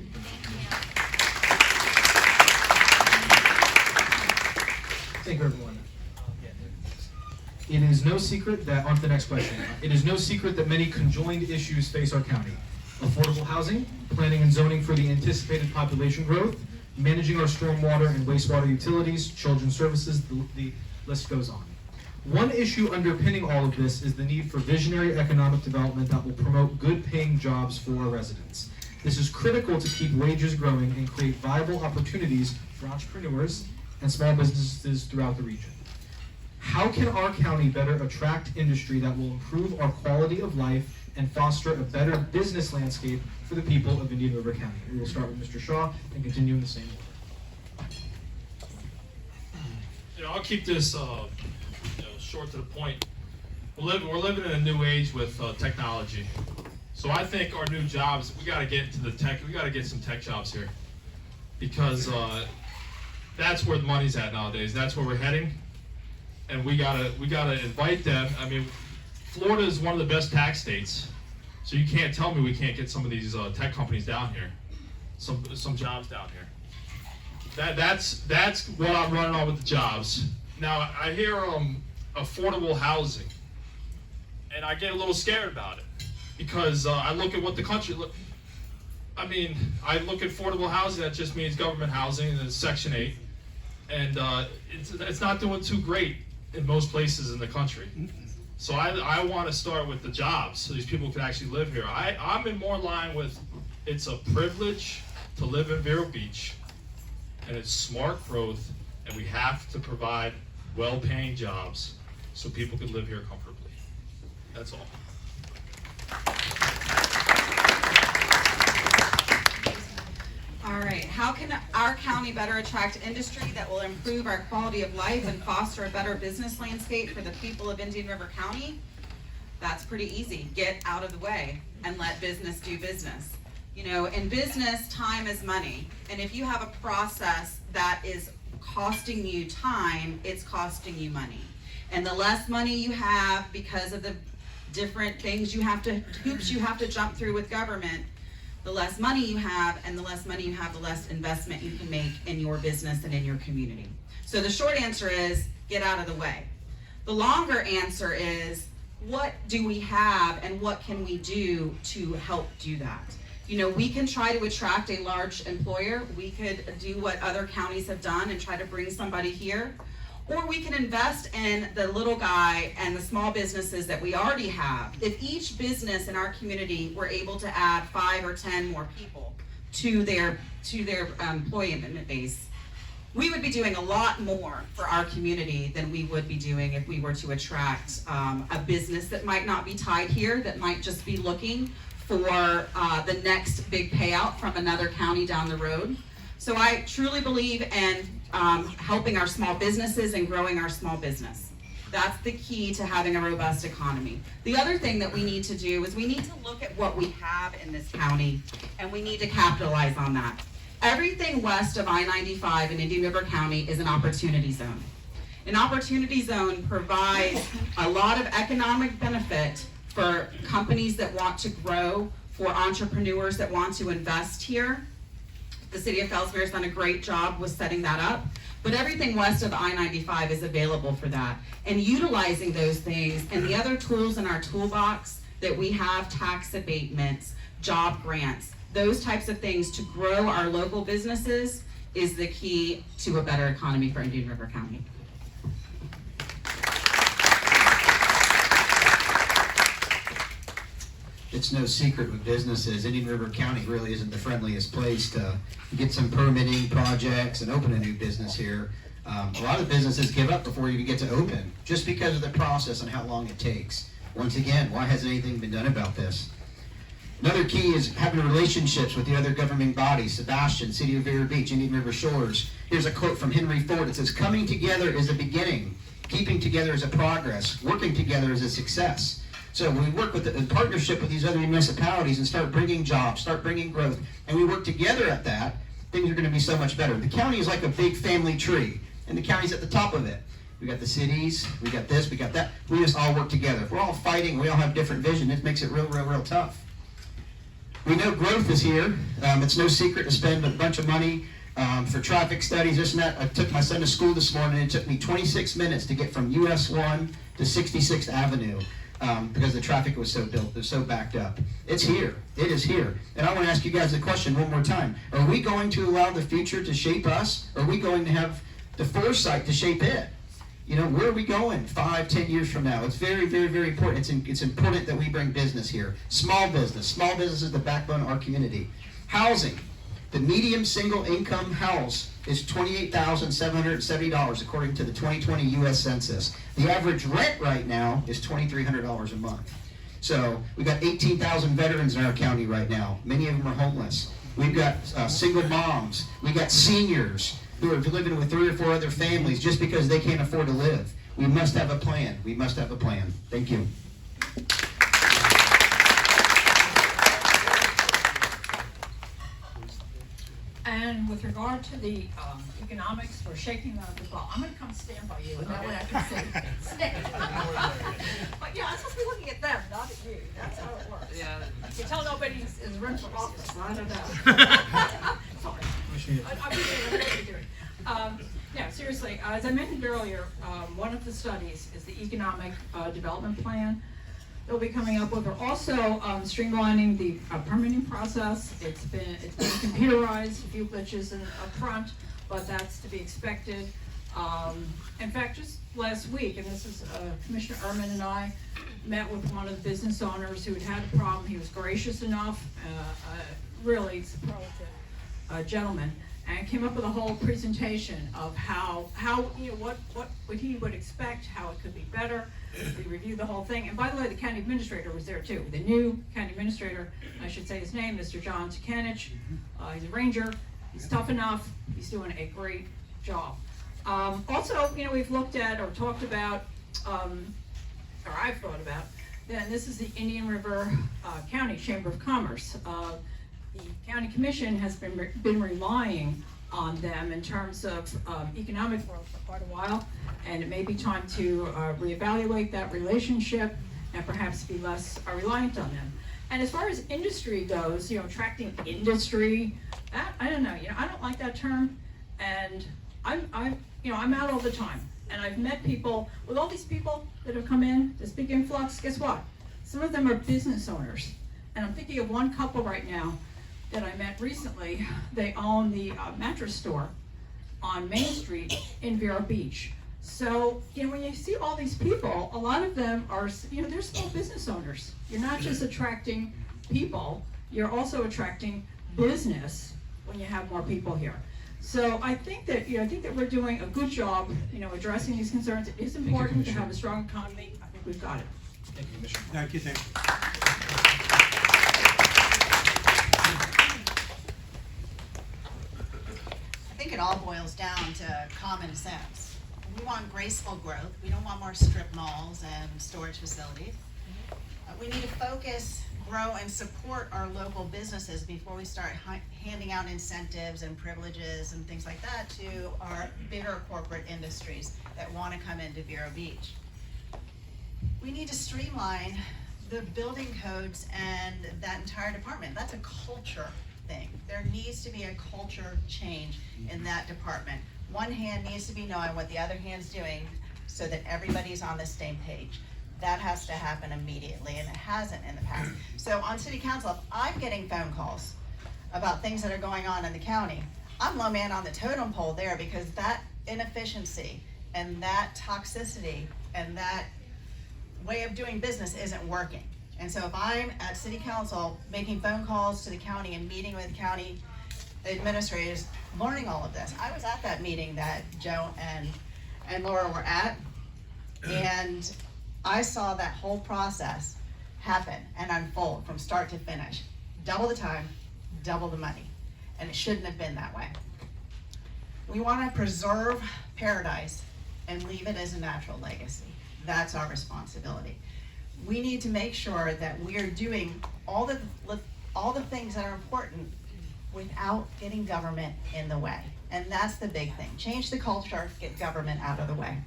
Thank you, everyone. It is no secret that, on to the next question. It is no secret that many conjoined issues face our county. Affordable housing, planning and zoning for the anticipated population growth, managing our stormwater and wastewater utilities, children's services, the list goes on. One issue underpinning all of this is the need for visionary economic development that will promote good-paying jobs for our residents. This is critical to keep wages growing and create viable opportunities for entrepreneurs and small businesses throughout the region. How can our county better attract industry that will improve our quality of life and foster a better business landscape for the people of Indian River County? We will start with Mr. Shaw and continue in the same order. I'll keep this short to the point. We're living in a new age with technology. So I think our new jobs, we got to get into the tech. We got to get some tech jobs here, because that's where the money's at nowadays. That's where we're heading, and we gotta invite them. I mean, Florida is one of the best tax states, so you can't tell me we can't get some of these tech companies down here, some jobs down here. That's what I'm running on with the jobs. Now I hear affordable housing, and I get a little scared about it, because I look at what the country I look at affordable housing. That just means government housing, and it's Section 8, and it's not doing too great in most places in the country. So I want to start with the jobs, so these people can actually live here. I'm in more line with, it's a privilege to live in Vero Beach, and it's smart growth, and we have to provide well-paying jobs so people can live here comfortably. That's all. All right, how can our county better attract industry that will improve our quality of life and foster a better business landscape for the people of Indian River County? That's pretty easy. Get out of the way and let business do business. You know, in business, time is money. And if you have a process that is costing you time, it's costing you money. And the less money you have because of the different things hoops you have to jump through with government, the less money you have, and the less money you have, the less investment you can make in your business and in your community. So the short answer is, get out of the way. The longer answer is, what do we have and what can we do to help do that? You know, we can try to attract a large employer. We could do what other counties have done and try to bring somebody here. Or we can invest in the little guy and the small businesses that we already have. If each business in our community were able to add 5 or 10 more people to their employment base, we would be doing a lot more for our community than we would be doing if we were to attract a business that might not be tied here, that might just be looking for the next big payout from another county down the road. So I truly believe in helping our small businesses and growing our small business. That's the key to having a robust economy. The other thing that we need to do is we need to look at what we have in this county, and we need to capitalize on that. Everything west of I-95 in Indian River County is an opportunity zone. An opportunity zone provides a lot of economic benefit for companies that want to grow, for entrepreneurs that want to invest here. The city of Fellsmere has done a great job with setting that up, but everything west of I-95 is available for that. And utilizing those things and the other tools in our toolbox that we have tax abatements, job grants, those types of things to grow our local businesses is the key to a better economy for Indian River County. It's no secret with businesses, Indian River County really isn't the friendliest place to get some permitting projects and open a new business here. A lot of businesses give up before you even get to open, just because of the process and how long it takes. Once again, why hasn't anything been done about this? Another key is having relationships with the other governing bodies, Sebastian, City of Vero Beach, Indian River Shores. Here's a quote from Henry Ford. It says, "Coming together is a beginning, keeping together is a progress, working together is a success." So when we work in partnership with these other municipalities and start bringing jobs, start bringing growth, and we work together at that, things are going to be so much better. The county is like a big family tree, and the county's at the top of it. We got the cities, we got this, we got that. We just all work together. If we're all fighting, we all have different vision, it makes it real tough. We know growth is here. It's no secret to spend a bunch of money for traffic studies, this and that. I took my son to school this morning, and it took me 26 minutes to get from US 1 to 66th Avenue. Because the traffic was so built, it was so backed up. It's here. It is here. And I want to ask you guys the question one more time. Are we going to allow the future to shape us? Or are we going to have the foresight to shape it? You know, where are we going 5, 10 years from now? It's very important. It's important that we bring business here. Small business. Small business is the backbone of our community. Housing. The median single income house is $28,770 according to the 2020 U.S. Census. The average rent right now is $2,300 a month. So we've got 18,000 veterans in our county right now. Many of them are homeless. We've got single moms. We've got seniors who are living with 3 or 4 other families just because they can't afford to live. We must have a plan. We must have a plan. Thank you. And with regard to the economics for shaking the ball, I'm going to come stand by you, and that way I can say, stand. But yeah, I'm supposed to be looking at them, not at you. That's how it works. Yeah. You tell nobody is running for office. I don't know. Sorry. I really don't know what you're doing. Yeah, seriously, as I mentioned earlier, one of the studies is the economic development plan they'll be coming up with. We're also streamlining the permitting process. It's been computerized, a few glitches up front, but that's to be expected. In fact, just last week, and this is Commissioner Earman and I met with one of the business owners who had a problem. He was gracious enough, really superlative gentleman, and came up with a whole presentation of how what he would expect, how it could be better. We reviewed the whole thing, and by the way, the county administrator was there too. The new county administrator, I should say his name, Mr. John Tukanich. He's a ranger. He's tough enough. He's doing a great job. Also, we've looked at or talked about, or I've thought about. Then this is the Indian River County Chamber of Commerce. The county commission has been relying on them in terms of economic growth for quite a while, and it may be time to reevaluate that relationship and perhaps be less reliant on them. And as far as industry goes, attracting industry, that, I don't know, I don't like that term, and I'm out all the time, and I've met people, with all these people that have come in, this big influx, guess what? Some of them are business owners, and I'm thinking of one couple right now that I met recently. They own the mattress store on Main Street in Vero Beach. So, when you see all these people, a lot of them are, they're small business owners. You're not just attracting people, you're also attracting business when you have more people here. So I think that, we're doing a good job, addressing these concerns. It is important to have a strong economy. I think we've got it. Thank you, Commissioner. Thank you. I think it all boils down to common sense. We want graceful growth. We don't want more strip malls and storage facilities. We need to focus, grow, and support our local businesses before we start handing out incentives and privileges and things like that to our bigger corporate industries that want to come into Vero Beach. We need to streamline the building codes and that entire department. That's a culture thing. There needs to be a culture change in that department. One hand needs to be knowing what the other hand's doing so that everybody's on the same page. That has to happen immediately, and it hasn't in the past. So on city council, if I'm getting phone calls about things that are going on in the county, I'm low man on the totem pole there, because that inefficiency and that toxicity and that way of doing business isn't working. And so if I'm at city council making phone calls to the county and meeting with county administrators, learning all of this. I was at that meeting that Joe and Laura were at, and I saw that whole process happen and unfold from start to finish. Double the time, double the money, and it shouldn't have been that way. We want to preserve Paradise and leave it as a natural legacy. That's our responsibility. We need to make sure that we are doing all the things that are important without getting government in the way. And that's the big thing. Change the culture, get government out of the way.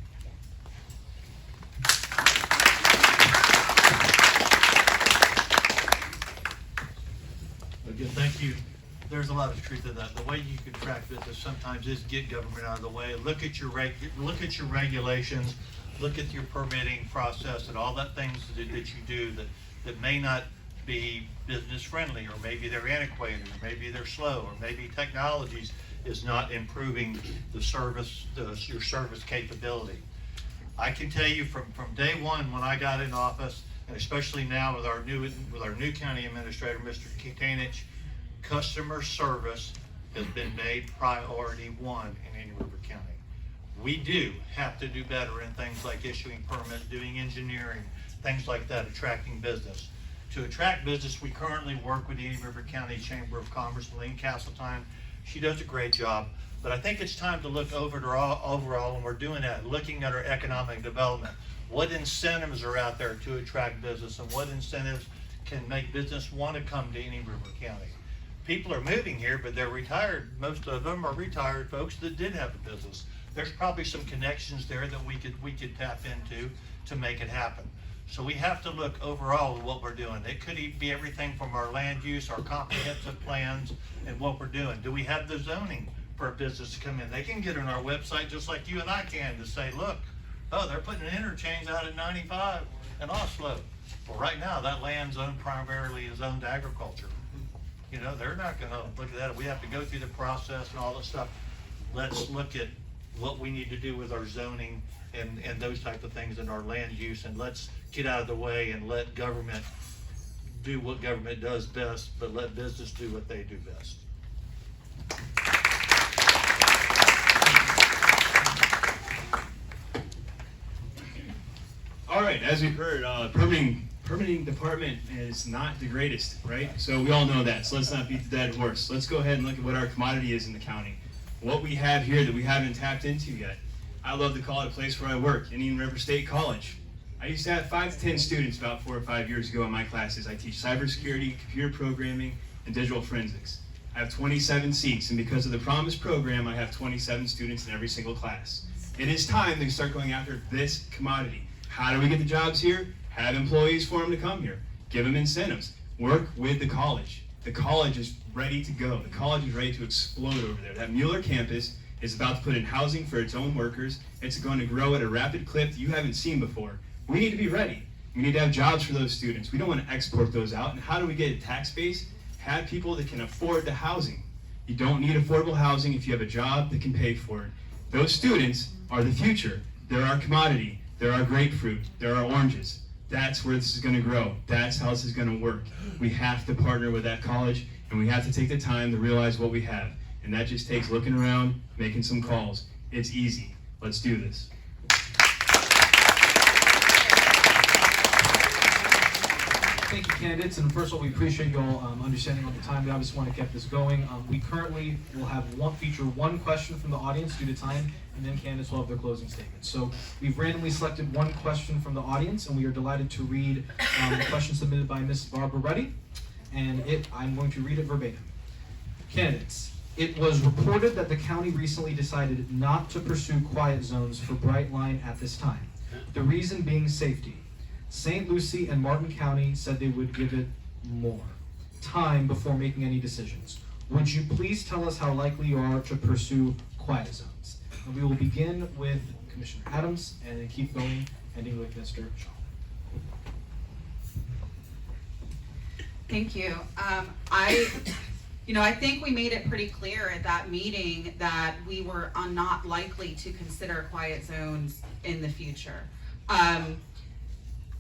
Again, thank you. There's a lot of truth to that. The way you can track business sometimes is get government out of the way. Look at your regulations, look at your permitting process and all that things that you do that may not be business friendly, or maybe they're antiquated, or maybe they're slow, or maybe technologies is not improving the service, your service capability. I can tell you from day one when I got in office, and especially now with our new county administrator, Mr. Kitanich, customer service has been made priority one in Indian River County. We do have to do better in things like issuing permits, doing engineering, things like that, attracting business. To attract business, we currently work with the Indian River County Chamber of Commerce, Elaine Castletime. She does a great job, but I think it's time to look overall, and we're doing that, looking at our economic development. What incentives are out there to attract business, and what incentives can make business want to come to Indian River County? People are moving here, but they're retired. Most of them are retired folks that did have a business. There's probably some connections there that we could tap into to make it happen. So we have to look overall at what we're doing. It could be everything from our land use, our comprehensive plans, and what we're doing. Do we have the zoning for a business to come in? They can get on our website just like you and I can to say, look, oh, they're putting an interchange out at 95 in Oslo. Well, right now that land's owned primarily is owned agriculture. You know, they're not going to look at that. We have to go through the process and all that stuff. Let's look at what we need to do with our zoning and those type of things in our land use, and let's get out of the way and let government do what government does best, but let business do what they do best. All right, as we've heard, permitting department is not the greatest, right? So we all know that, so let's not beat the dead horse. Let's go ahead and look at what our commodity is in the county. What we have here that we haven't tapped into yet. I love to call it a place where I work, Indian River State College. I used to have 5 to 10 students about 4 or 5 years ago in my classes. I teach cybersecurity, computer programming, and digital forensics. I have 27 seats, and because of the Promise program, I have 27 students in every single class. It is time to start going after this commodity. How do we get the jobs here? Have employees for them to come here. Give them incentives. Work with the college. The college is ready to go. The college is ready to explode over there. That Mueller campus is about to put in housing for its own workers. It's going to grow at a rapid clip that you haven't seen before. We need to be ready. We need to have jobs for those students. We don't want to export those out. And how do we get a tax base? Have people that can afford the housing. You don't need affordable housing if you have a job that can pay for it. Those students are the future. They're our commodity. They're our grapefruit. They're our oranges. That's where this is going to grow. That's how this is going to work. We have to partner with that college, and we have to take the time to realize what we have. And that just takes looking around, making some calls. It's easy. Let's do this. Thank you, candidates. And first of all, we appreciate you all understanding all the time. We obviously want to get this going. We currently will have feature one question from the audience due to time, and then candidates will have their closing statements. So we've randomly selected one question from the audience, and we are delighted to read the question submitted by Ms. Barbara Ruddy, and I'm going to read it verbatim. Candidates. It was reported that the county recently decided not to pursue quiet zones for Bright Line at this time. The reason being safety. St. Lucie and Martin County said they would give it more time before making any decisions. Would you please tell us how likely you are to pursue quiet zones? And we will begin with Commissioner Adams and then keep going, ending with Mr. Shaw. Thank you. I think we made it pretty clear at that meeting that we were not likely to consider quiet zones in the future.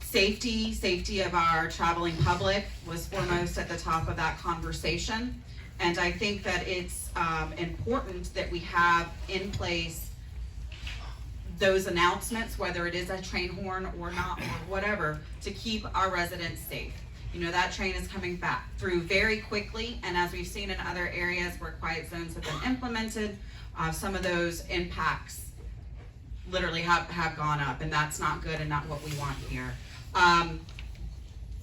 Safety of our traveling public was foremost at the top of that conversation. And I think that it's important that we have in place those announcements, whether it is a train horn or not, or whatever, to keep our residents safe. That train is coming back through very quickly, and as we've seen in other areas where quiet zones have been implemented, some of those impacts literally have gone up, and that's not good and not what we want here.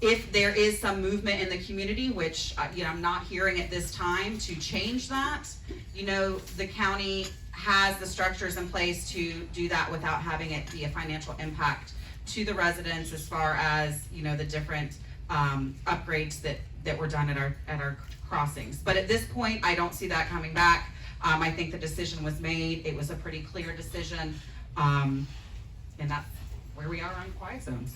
If there is some movement in the community, which I'm not hearing at this time, to change that, the county has the structures in place to do that without having it be a financial impact to the residents as far as the different upgrades that were done at our crossings. But at this point, I don't see that coming back. I think the decision was made. It was a pretty clear decision, and that's where we are on quiet zones.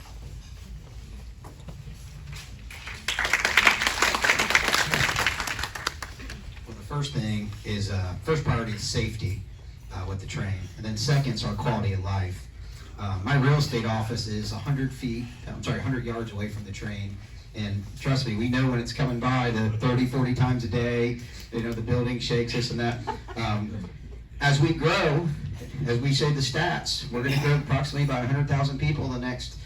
Well, the first thing is, first priority is safety with the train. And then second is our quality of life. My real estate office is 100 yards away from the train. And trust me, we know when it's coming by the 30, 40 times a day, the building shakes, this and that. As we grow, as we say the stats, we're gonna grow approximately by 100,000 people in the next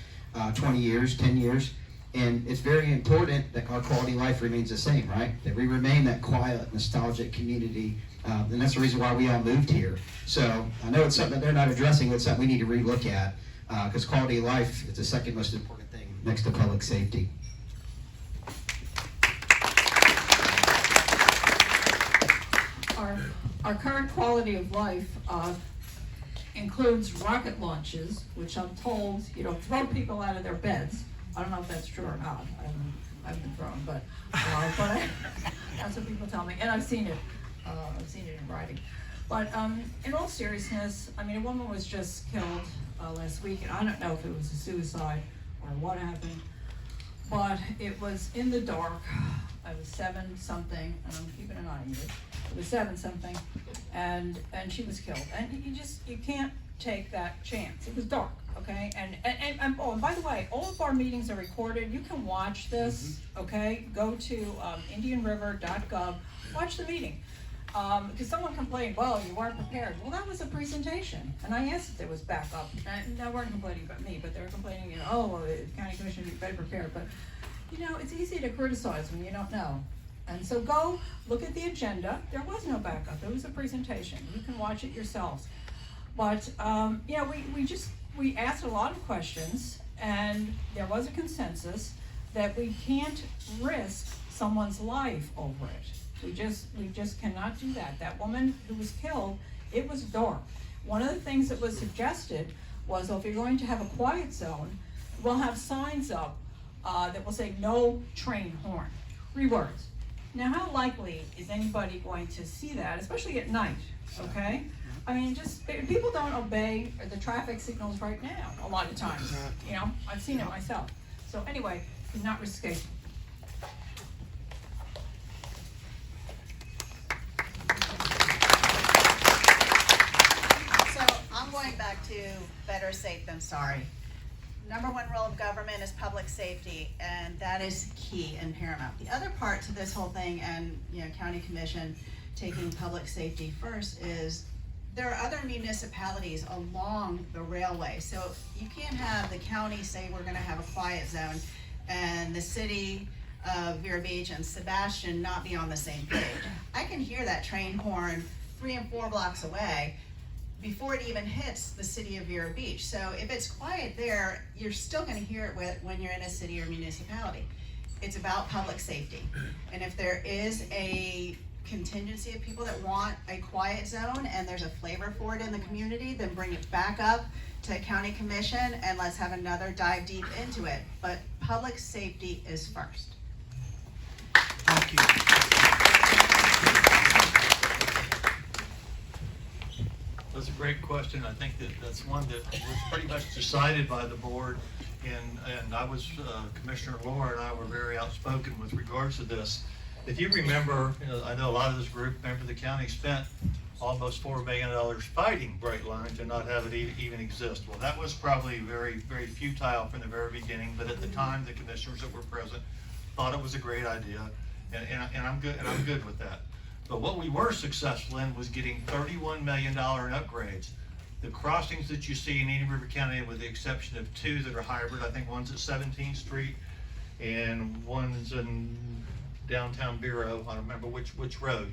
20 years, 10 years. And it's very important that our quality of life remains the same, right? That we remain that quiet, nostalgic community. And that's the reason why we all moved here. So I know it's something that they're not addressing, but it's something we need to relook at, because quality of life is the second most important thing next to public safety. Our current quality of life includes rocket launches, which I'm told, throw people out of their beds. I don't know if that's true or not. I haven't been thrown, but that's what people tell me, and I've seen it. I've seen it in writing. But in all seriousness, a woman was just killed last week, and I don't know if it was a suicide or what happened, but it was in the dark. I was 7-something, and I'm keeping an eye on you. It was 7-something, and she was killed. And you can't take that chance. It was dark, okay? And by the way, all of our meetings are recorded. You can watch this, okay? Go to indianriver.gov, watch the meeting. Because someone complained, well, you weren't prepared. Well, that was a presentation, and I asked if there was backup. And they weren't complaining about me, but they were complaining, county commission, you better prepare. But, it's easy to criticize when you don't know. And so go look at the agenda. There was no backup. It was a presentation. You can watch it yourselves. But, we asked a lot of questions, and there was a consensus that we can't risk someone's life over it. We just cannot do that. That woman who was killed, it was dark. One of the things that was suggested was, if you're going to have a quiet zone, we'll have signs up that will say no train horn. 3 words. Now, how likely is anybody going to see that, especially at night, okay? People don't obey the traffic signals right now, a lot of times. I've seen it myself. So anyway, do not risk escape. I'm going back to better safe than sorry. Number 1 rule of government is public safety, and that is key and paramount. The other part to this whole thing, and county commission taking public safety first, is there are other municipalities along the railway. So you can't have the county say we're gonna have a quiet zone and the city of Vero Beach and Sebastian not be on the same page. I can hear that train horn 3 and 4 blocks away before it even hits the city of Vero Beach. So if it's quiet there, you're still gonna hear it when you're in a city or municipality. It's about public safety. And if there is a contingency of people that want a quiet zone and there's a flavor for it in the community, then bring it back up to county commission and let's have another dive deep into it. But public safety is first. Thank you. That's a great question. I think that's one that was pretty much decided by the board and I was, Commissioner Laura and I were very outspoken with regards to this. If you remember, I know a lot of this group, remember the county spent almost $4 million fighting Brightline to not have it even exist. Well, that was probably very, very futile from the very beginning, but at the time, the commissioners that were present thought it was a great idea, and I'm good with that. But what we were successful in was getting $31 million in upgrades. The crossings that you see in Indian River County, with the exception of 2 that are hybrid, I think one's at 17th Street and one's in downtown Bureau, I don't remember which road,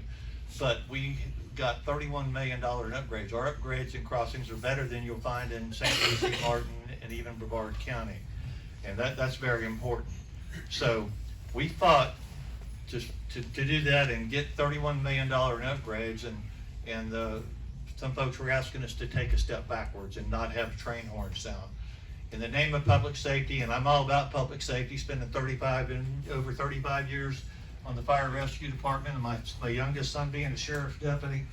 but we got $31 million in upgrades. Our upgrades and crossings are better than you'll find in St. Lucie, Martin, and even Brevard County. And that's very important. So we fought to do that and get $31 million in upgrades, and some folks were asking us to take a step backwards and not have train horns sound. In the name of public safety, and I'm all about public safety, spending over 35 years on the fire rescue department, and my youngest son being a sheriff's deputy,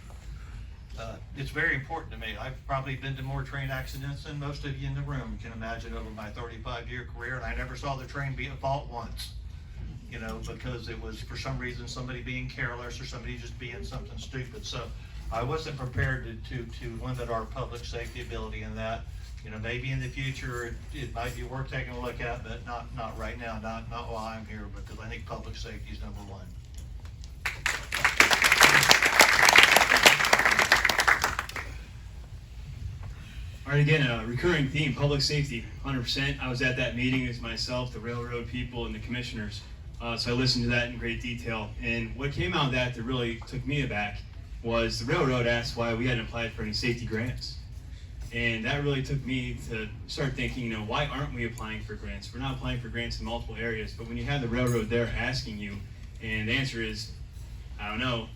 it's very important to me. I've probably been to more train accidents than most of you in the room can imagine over my 35-year career, and I never saw the train be at fault once, because it was for some reason somebody being careless or somebody just being something stupid. So I wasn't prepared to limit our public safety ability in that. Maybe in the future it might be worth taking a look at, but not right now, not while I'm here, because I think public safety is number one. All right, again, a recurring theme, public safety, 100%. I was at that meeting as myself, the railroad people, and the commissioners. So I listened to that in great detail. And what came out of that really took me aback was the railroad asked why we hadn't applied for any safety grants. And that really took me to start thinking, why aren't we applying for grants? We're not applying for grants in multiple areas, but when you have the railroad there asking you, and the answer is, I don't know,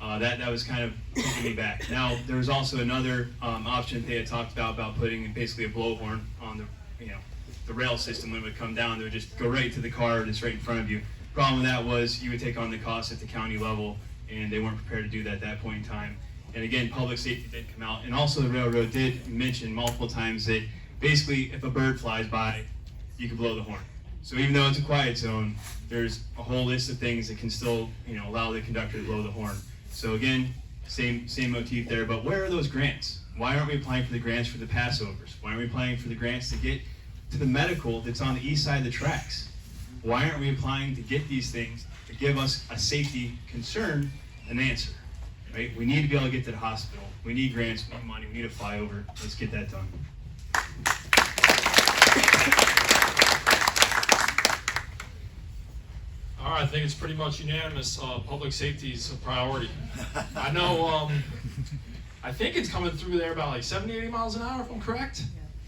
that was kind of taking me back. Now, there was also another option they had talked about putting basically a blowhorn on the rail system. When it would come down, they would just go right to the car that's right in front of you. Problem with that was you would take on the cost at the county level, and they weren't prepared to do that at that point in time. And again, public safety did come out, and also the railroad did mention multiple times that basically if a bird flies by, you can blow the horn. So even though it's a quiet zone, there's a whole list of things that can still, allow the conductor to blow the horn. So again, same motif there, but where are those grants? Why aren't we applying for the grants for the Passovers? Why aren't we applying for the grants to get to the medical that's on the east side of the tracks? Why aren't we applying to get these things to give us a safety concern an answer? Right? We need to be able to get to the hospital. We need grants, we need money, we need a flyover. Let's get that done. All right, I think it's pretty much unanimous. Public safety is a priority. I know, I think it's coming through there about like 70, 80 miles an hour, if I'm correct.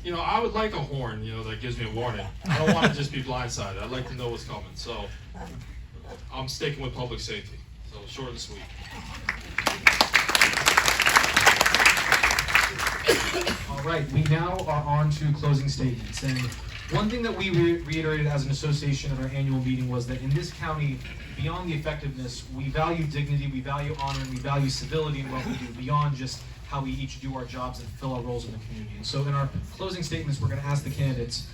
I would like a horn, that gives me a warning. I don't want to just be blindsided. I'd like to know what's coming. So I'm sticking with public safety. So short and sweet. All right, we now are on to closing statements. And one thing that we reiterated as an association at our annual meeting was that in this county, beyond the effectiveness, we value dignity, we value honor, and we value civility in what we do, beyond just how we each do our jobs and fill our roles in the community. And so in our closing statements, we're going to ask the candidates,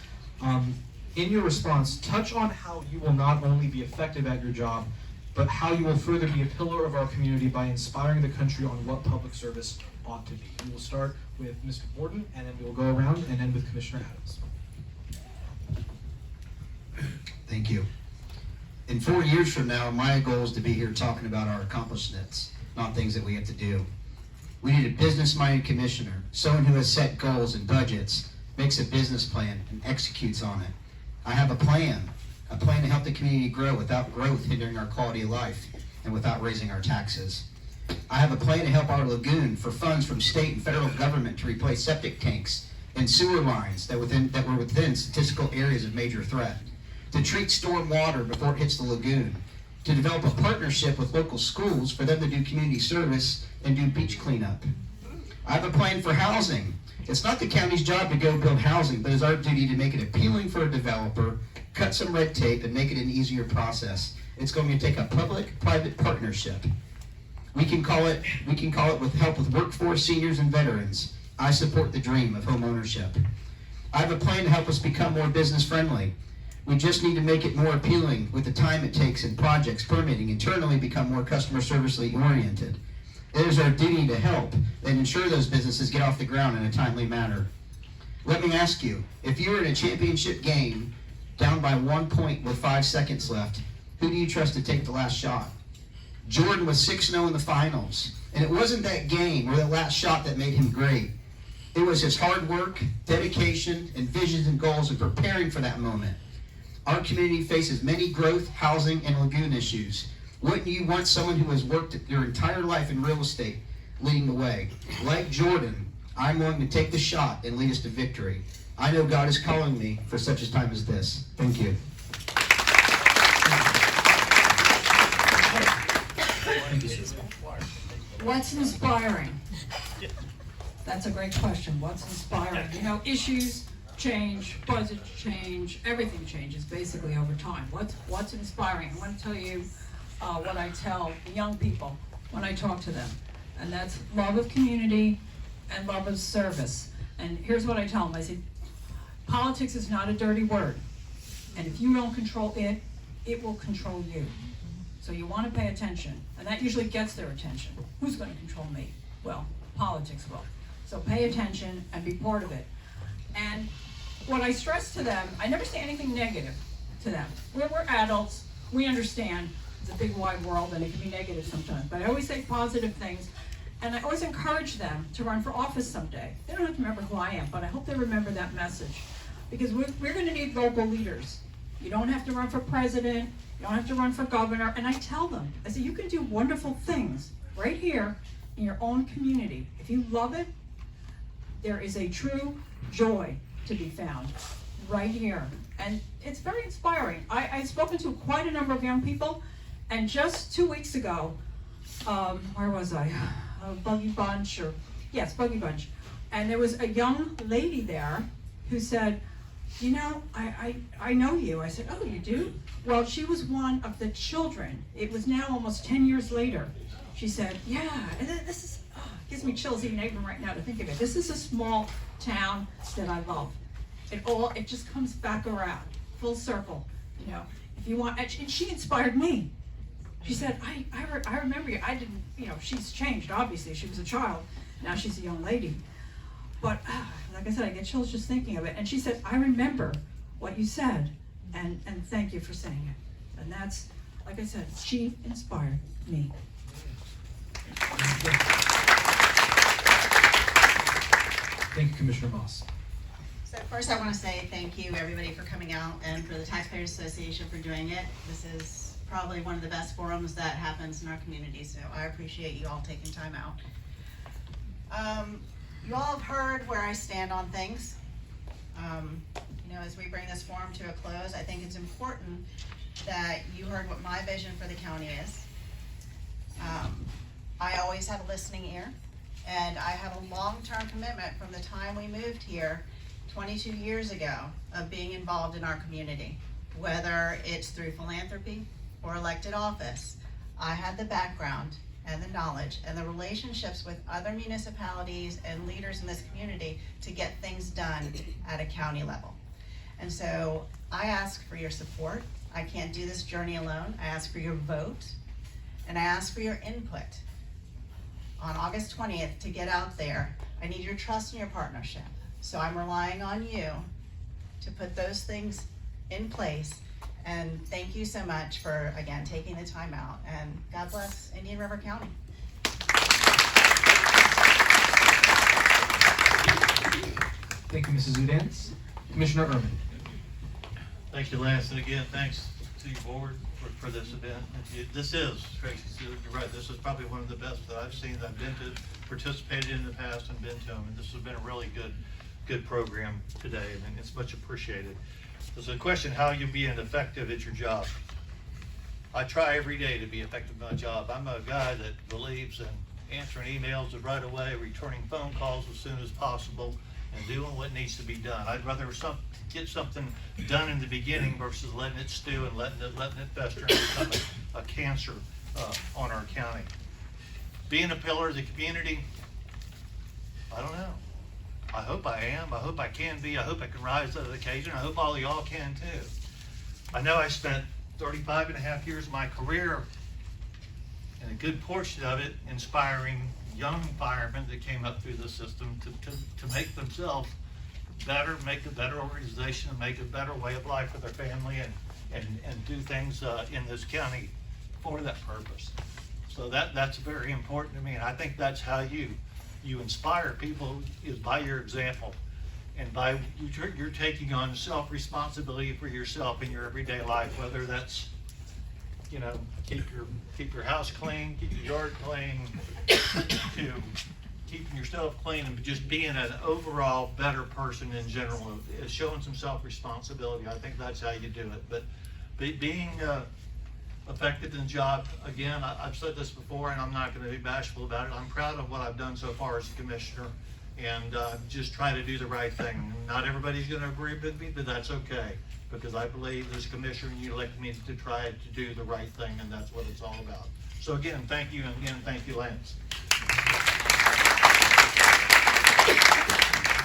in your response, touch on how you will not only be effective at your job, but how you will further be a pillar of our community by inspiring the country on what public service ought to be. We will start with Mr. Borden, and then we will go around and end with Commissioner Adams. Thank you. In 4 years from now, my goal is to be here talking about our accomplishments, not things that we have to do. We need a business-minded commissioner, someone who has set goals and budgets, makes a business plan, and executes on it. I have a plan to help the community grow without growth hindering our quality of life and without raising our taxes. I have a plan to help our lagoon for funds from state and federal government to replace septic tanks and sewer lines that were within statistical areas of major threat, to treat storm water before it hits the lagoon, to develop a partnership with local schools for them to do community service and do beach cleanup. I have a plan for housing. It's not the county's job to go build housing, but it's our duty to make it appealing for a developer, cut some red tape, and make it an easier process. It's going to take a public-private partnership. We can call it with help with workforce, seniors, and veterans. I support the dream of home ownership. I have a plan to help us become more business friendly. We just need to make it more appealing with the time it takes in projects, permitting, internally become more customer servicely oriented. It is our duty to help and ensure those businesses get off the ground in a timely manner. Let me ask you, if you were in a championship game, down by 1 point with 5 seconds left, who do you trust to take the last shot? Jordan was 6-0 in the finals, and it wasn't that game or that last shot that made him great. It was his hard work, dedication, and visions and goals of preparing for that moment. Our community faces many growth, housing, and lagoon issues. Wouldn't you want someone who has worked their entire life in real estate leading the way? Like Jordan, I'm willing to take the shot and lead us to victory. I know God is calling me for such a time as this. Thank you. What's inspiring? That's a great question. What's inspiring? You know, issues change, budgets change, everything changes basically over time. What's inspiring? I want to tell you what I tell young people when I talk to them, and that's love of community and love of service. And here's what I tell them. I say, politics is not a dirty word, and if you don't control it, it will control you. So you want to pay attention, and that usually gets their attention. Who's going to control me? Well, politics will. So pay attention and be part of it. And what I stress to them, I never say anything negative to them. We're adults, we understand it's a big wide world and it can be negative sometimes, but I always say positive things, and I always encourage them to run for office someday. They don't have to remember who I am, but I hope they remember that message, because we're going to need local leaders. You don't have to run for president, you don't have to run for governor, and I tell them, I say, you can do wonderful things right here in your own community. If you love it, there is a true joy to be found right here. And it's very inspiring. I've spoken to quite a number of young people, and just 2 weeks ago, where was I? Buggy Bunch, Buggy Bunch. And there was a young lady there who said, you know, I know you. I said, oh, you do? Well, she was one of the children. It was now almost 10 years later. She said, yeah, and this is, gives me chills even right now to think of it. This is a small town that I love. It just comes back around, full circle, you know. If you want, and she inspired me. She said, I remember you. I didn't, you know, she's changed, obviously. She was a child, now she's a young lady. But like I said, I get chills just thinking of it. And she said, I remember what you said, and thank you for saying it. And that's, like I said, she inspired me. Thank you, Commissioner Moss. So first I want to say thank you everybody for coming out, and for the Taxpayer Association for doing it. This is probably one of the best forums that happens in our community, so I appreciate you all taking time out. You all have heard where I stand on things. You know, as we bring this forum to a close, I think it's important that you heard what my vision for the county is. I always have a listening ear, and I have a long-term commitment from the time we moved here 22 years ago of being involved in our community, whether it's through philanthropy or elected office. I had the background and the knowledge and the relationships with other municipalities and leaders in this community to get things done at a county level. And so I ask for your support. I can't do this journey alone. I ask for your vote, and I ask for your input. On August 20th, to get out there, I need your trust and your partnership. So I'm relying on you to put those things in place. And thank you so much for, again, taking the time out. And God bless Indian River County. Thank you, Mrs. Zudans. Commissioner Earman. Thank you, Lance, and again, thanks to your board for this event. This is, Tracey, you're right, this is probably one of the best that I've seen, that I've been to, participated in the past and been to them, and this has been a really good program today, and it's much appreciated. There's a question, how you being effective at your job. I try every day to be effective at my job. I'm a guy that believes in answering emails right away, returning phone calls as soon as possible, and doing what needs to be done. I'd rather get something done in the beginning versus letting it stew and letting it fester and become a cancer on our county. Being a pillar of the community, I don't know. I hope I am. I hope I can be. I hope I can rise to the occasion. I hope all of y'all can too. I know I spent 35 and a half years of my career, and a good portion of it, inspiring young firemen that came up through the system to make themselves better, make a better organization, and make a better way of life for their family, and do things in this county for that purpose. So that's very important to me, and I think that's how you inspire people, is by your example, and by you're taking on self-responsibility for yourself in your everyday life, whether that's, you know, keep your house clean, keep your yard clean, to keeping yourself clean, and just being an overall better person in general, showing some self-responsibility. I think that's how you do it. But being effective in the job, again, I've said this before, and I'm not going to be bashful about it. I'm proud of what I've done so far as a commissioner, and just try to do the right thing. Not everybody's going to agree with me, but that's okay, because I believe as commissioner you elect me to try to do the right thing, and that's what it's all about. So again, thank you, and again, thank you, Lance.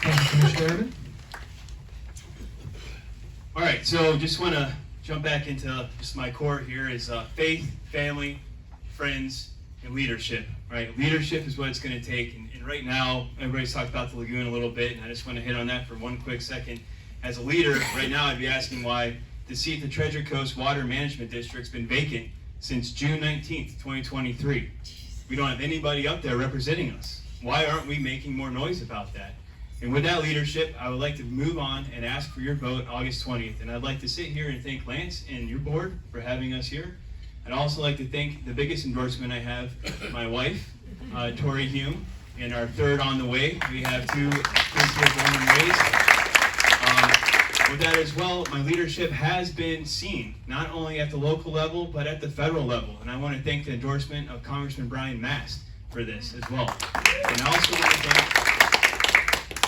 Thank you, Commissioner Earman. All right, so just want to jump back into just my core here is faith, family, friends, and leadership, right? Leadership is what it's going to take, and right now, everybody's talked about the lagoon a little bit, and I just want to hit on that for one quick second. As a leader, right now, I'd be asking why the seat at the Treasure Coast Water Management District's been vacant since June 19th, 2023. We don't have anybody up there representing us. Why aren't we making more noise about that? And with that leadership, I would like to move on and ask for your vote August 20th. And I'd like to sit here and thank Lance and your board for having us here. I'd also like to thank the biggest endorsement I have, my wife, Tori Hume, and our third on the way. We have two kids born and raised. With that as well, my leadership has been seen, not only at the local level, but at the federal level. And I want to thank the endorsement of Congressman Brian Mast for this as well. And I also want to thank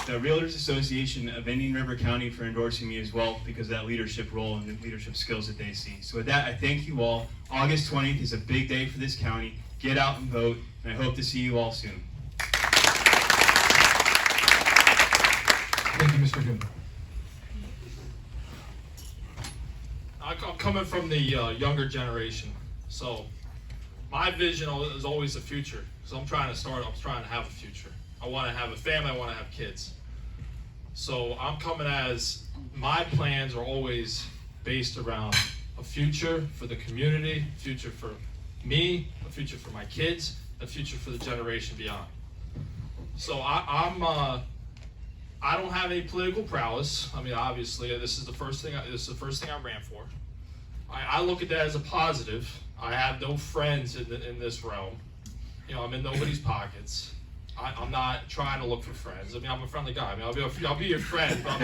the Realtors Association of Indian River County for endorsing me as well, because of that leadership role and the leadership skills that they see. So with that, I thank you all. August 20th is a big day for this county. Get out and vote, and I hope to see you all soon. Thank you, Mr. Hume. I'm coming from the younger generation, so my vision is always the future. So I'm trying to have a future. I want to have a family, I want to have kids. So I'm coming as my plans are always based around a future for the community, a future for me, a future for my kids, a future for the generation beyond. So I don't have any political prowess. I mean, obviously, this is the first thing I ran for. I look at that as a positive. I have no friends in this realm. You know, I'm in nobody's pockets. I'm not trying to look for friends. I mean, I'm a friendly guy. I mean, I'll be your friend, but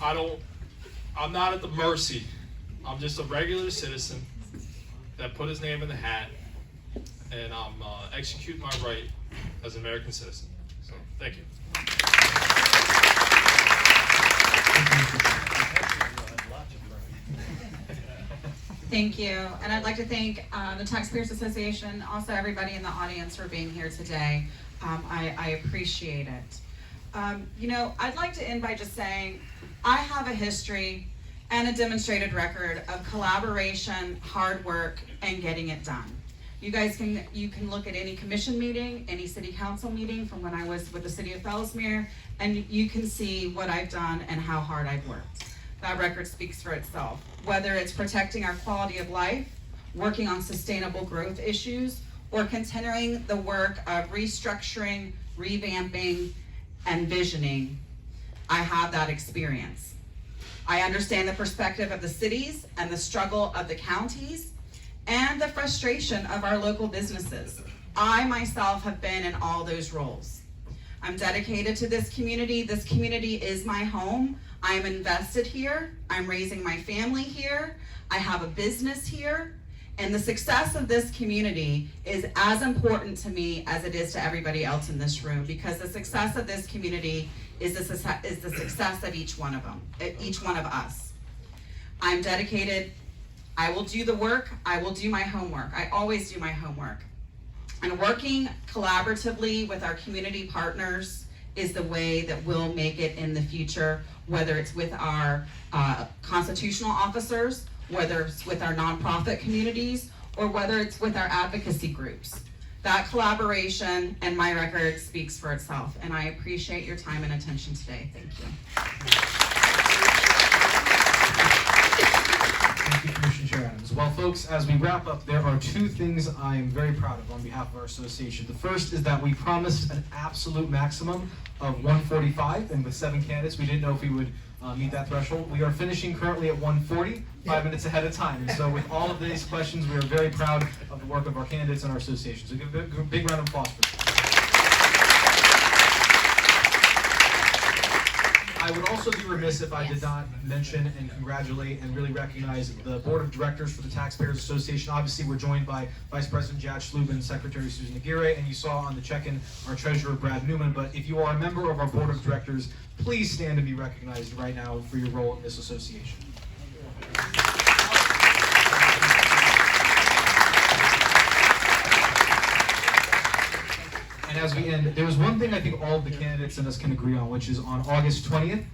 I'm not at the mercy. I'm just a regular citizen that put his name in the hat, and I'm executing my right as an American citizen. So, thank you. Thank you, and I'd like to thank the Taxpayers Association, also everybody in the audience for being here today. I appreciate it. You know, I'd like to end by just saying I have a history and a demonstrated record of collaboration, hard work, and getting it done. You guys you can look at any commission meeting, any city council meeting from when I was with the city of Fellsmere, and you can see what I've done and how hard I've worked. That record speaks for itself. Whether it's protecting our quality of life, working on sustainable growth issues, or continuing the work of restructuring, revamping, and visioning, I have that experience. I understand the perspective of the cities and the struggle of the counties and the frustration of our local businesses. I myself have been in all those roles. I'm dedicated to this community. This community is my home. I'm invested here. I'm raising my family here. I have a business here. And the success of this community is as important to me as it is to everybody else in this room, because the success of this community is the success of each one of them, each one of us. I'm dedicated. I will do the work. I will do my homework. I always do my homework. And working collaboratively with our community partners is the way that we'll make it in the future, whether it's with our constitutional officers, whether it's with our nonprofit communities, or whether it's with our advocacy groups. That collaboration and my record speaks for itself, and I appreciate your time and attention today. Thank you. Thank you, Commissioner Chair Adams. Well, folks, as we wrap up, there are two things I am very proud of on behalf of our association. The first is that we promised an absolute maximum of 145, and with 7 candidates, we didn't know if we would meet that threshold. We are finishing currently at 140, 5 minutes ahead of time. And so with all of these questions, we are very proud of the work of our candidates and our association. So give a big round of applause for them. I would also be remiss if I did not mention and congratulate and really recognize the Board of Directors for the Taxpayers Association. Obviously, we're joined by Vice President Jad Schlubin, Secretary Susan Aguirre, and you saw on the check-in our Treasurer Brad Newman. But if you are a member of our Board of Directors, please stand to be recognized right now for your role in this association. And as we end, there's one thing I think all of the candidates and us can agree on, which is on August 20th,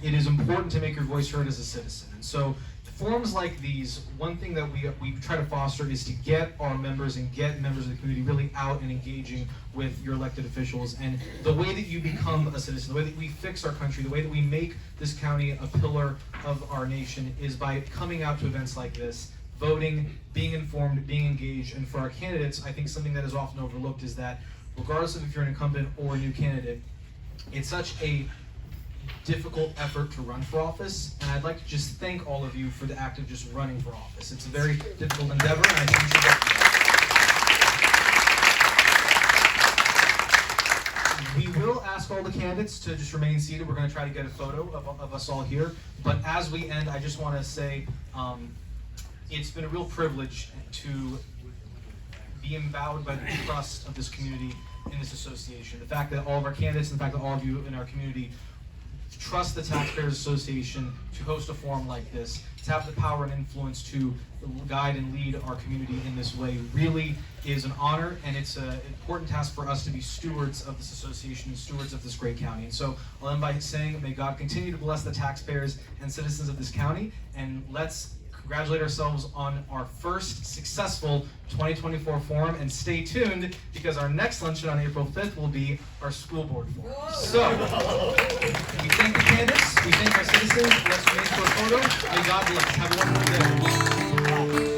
it is important to make your voice heard as a citizen. And so forums like these, one thing that we try to foster is to get our members and get members of the community really out and engaging with your elected officials. And the way that you become a citizen, the way that we fix our country, the way that we make this county a pillar of our nation is by coming out to events like this, voting, being informed, being engaged. And for our candidates, I think something that is often overlooked is that regardless of if you're an incumbent or a new candidate, it's such a difficult effort to run for office, and I'd like to just thank all of you for the act of just running for office. It's a very difficult endeavor, and I think you should. We will ask all the candidates to just remain seated. We're going to try to get a photo of us all here, but as we end, I just want to say it's been a real privilege to be endowed by the trust of this community in this association. The fact that all of our candidates and the fact that all of you in our community trust the Taxpayers Association to host a forum like this, to have the power and influence to guide and lead our community in this way really is an honor, and it's an important task for us to be stewards of this association, stewards of this great county. And so I'll end by saying, may God continue to bless the taxpayers and citizens of this county, and let's congratulate ourselves on our first successful 2024 forum, and stay tuned because our next luncheon on April 5th will be our school board forum. So, we thank the candidates, we thank our citizens, let's remain for a photo. May God bless. Have a wonderful day.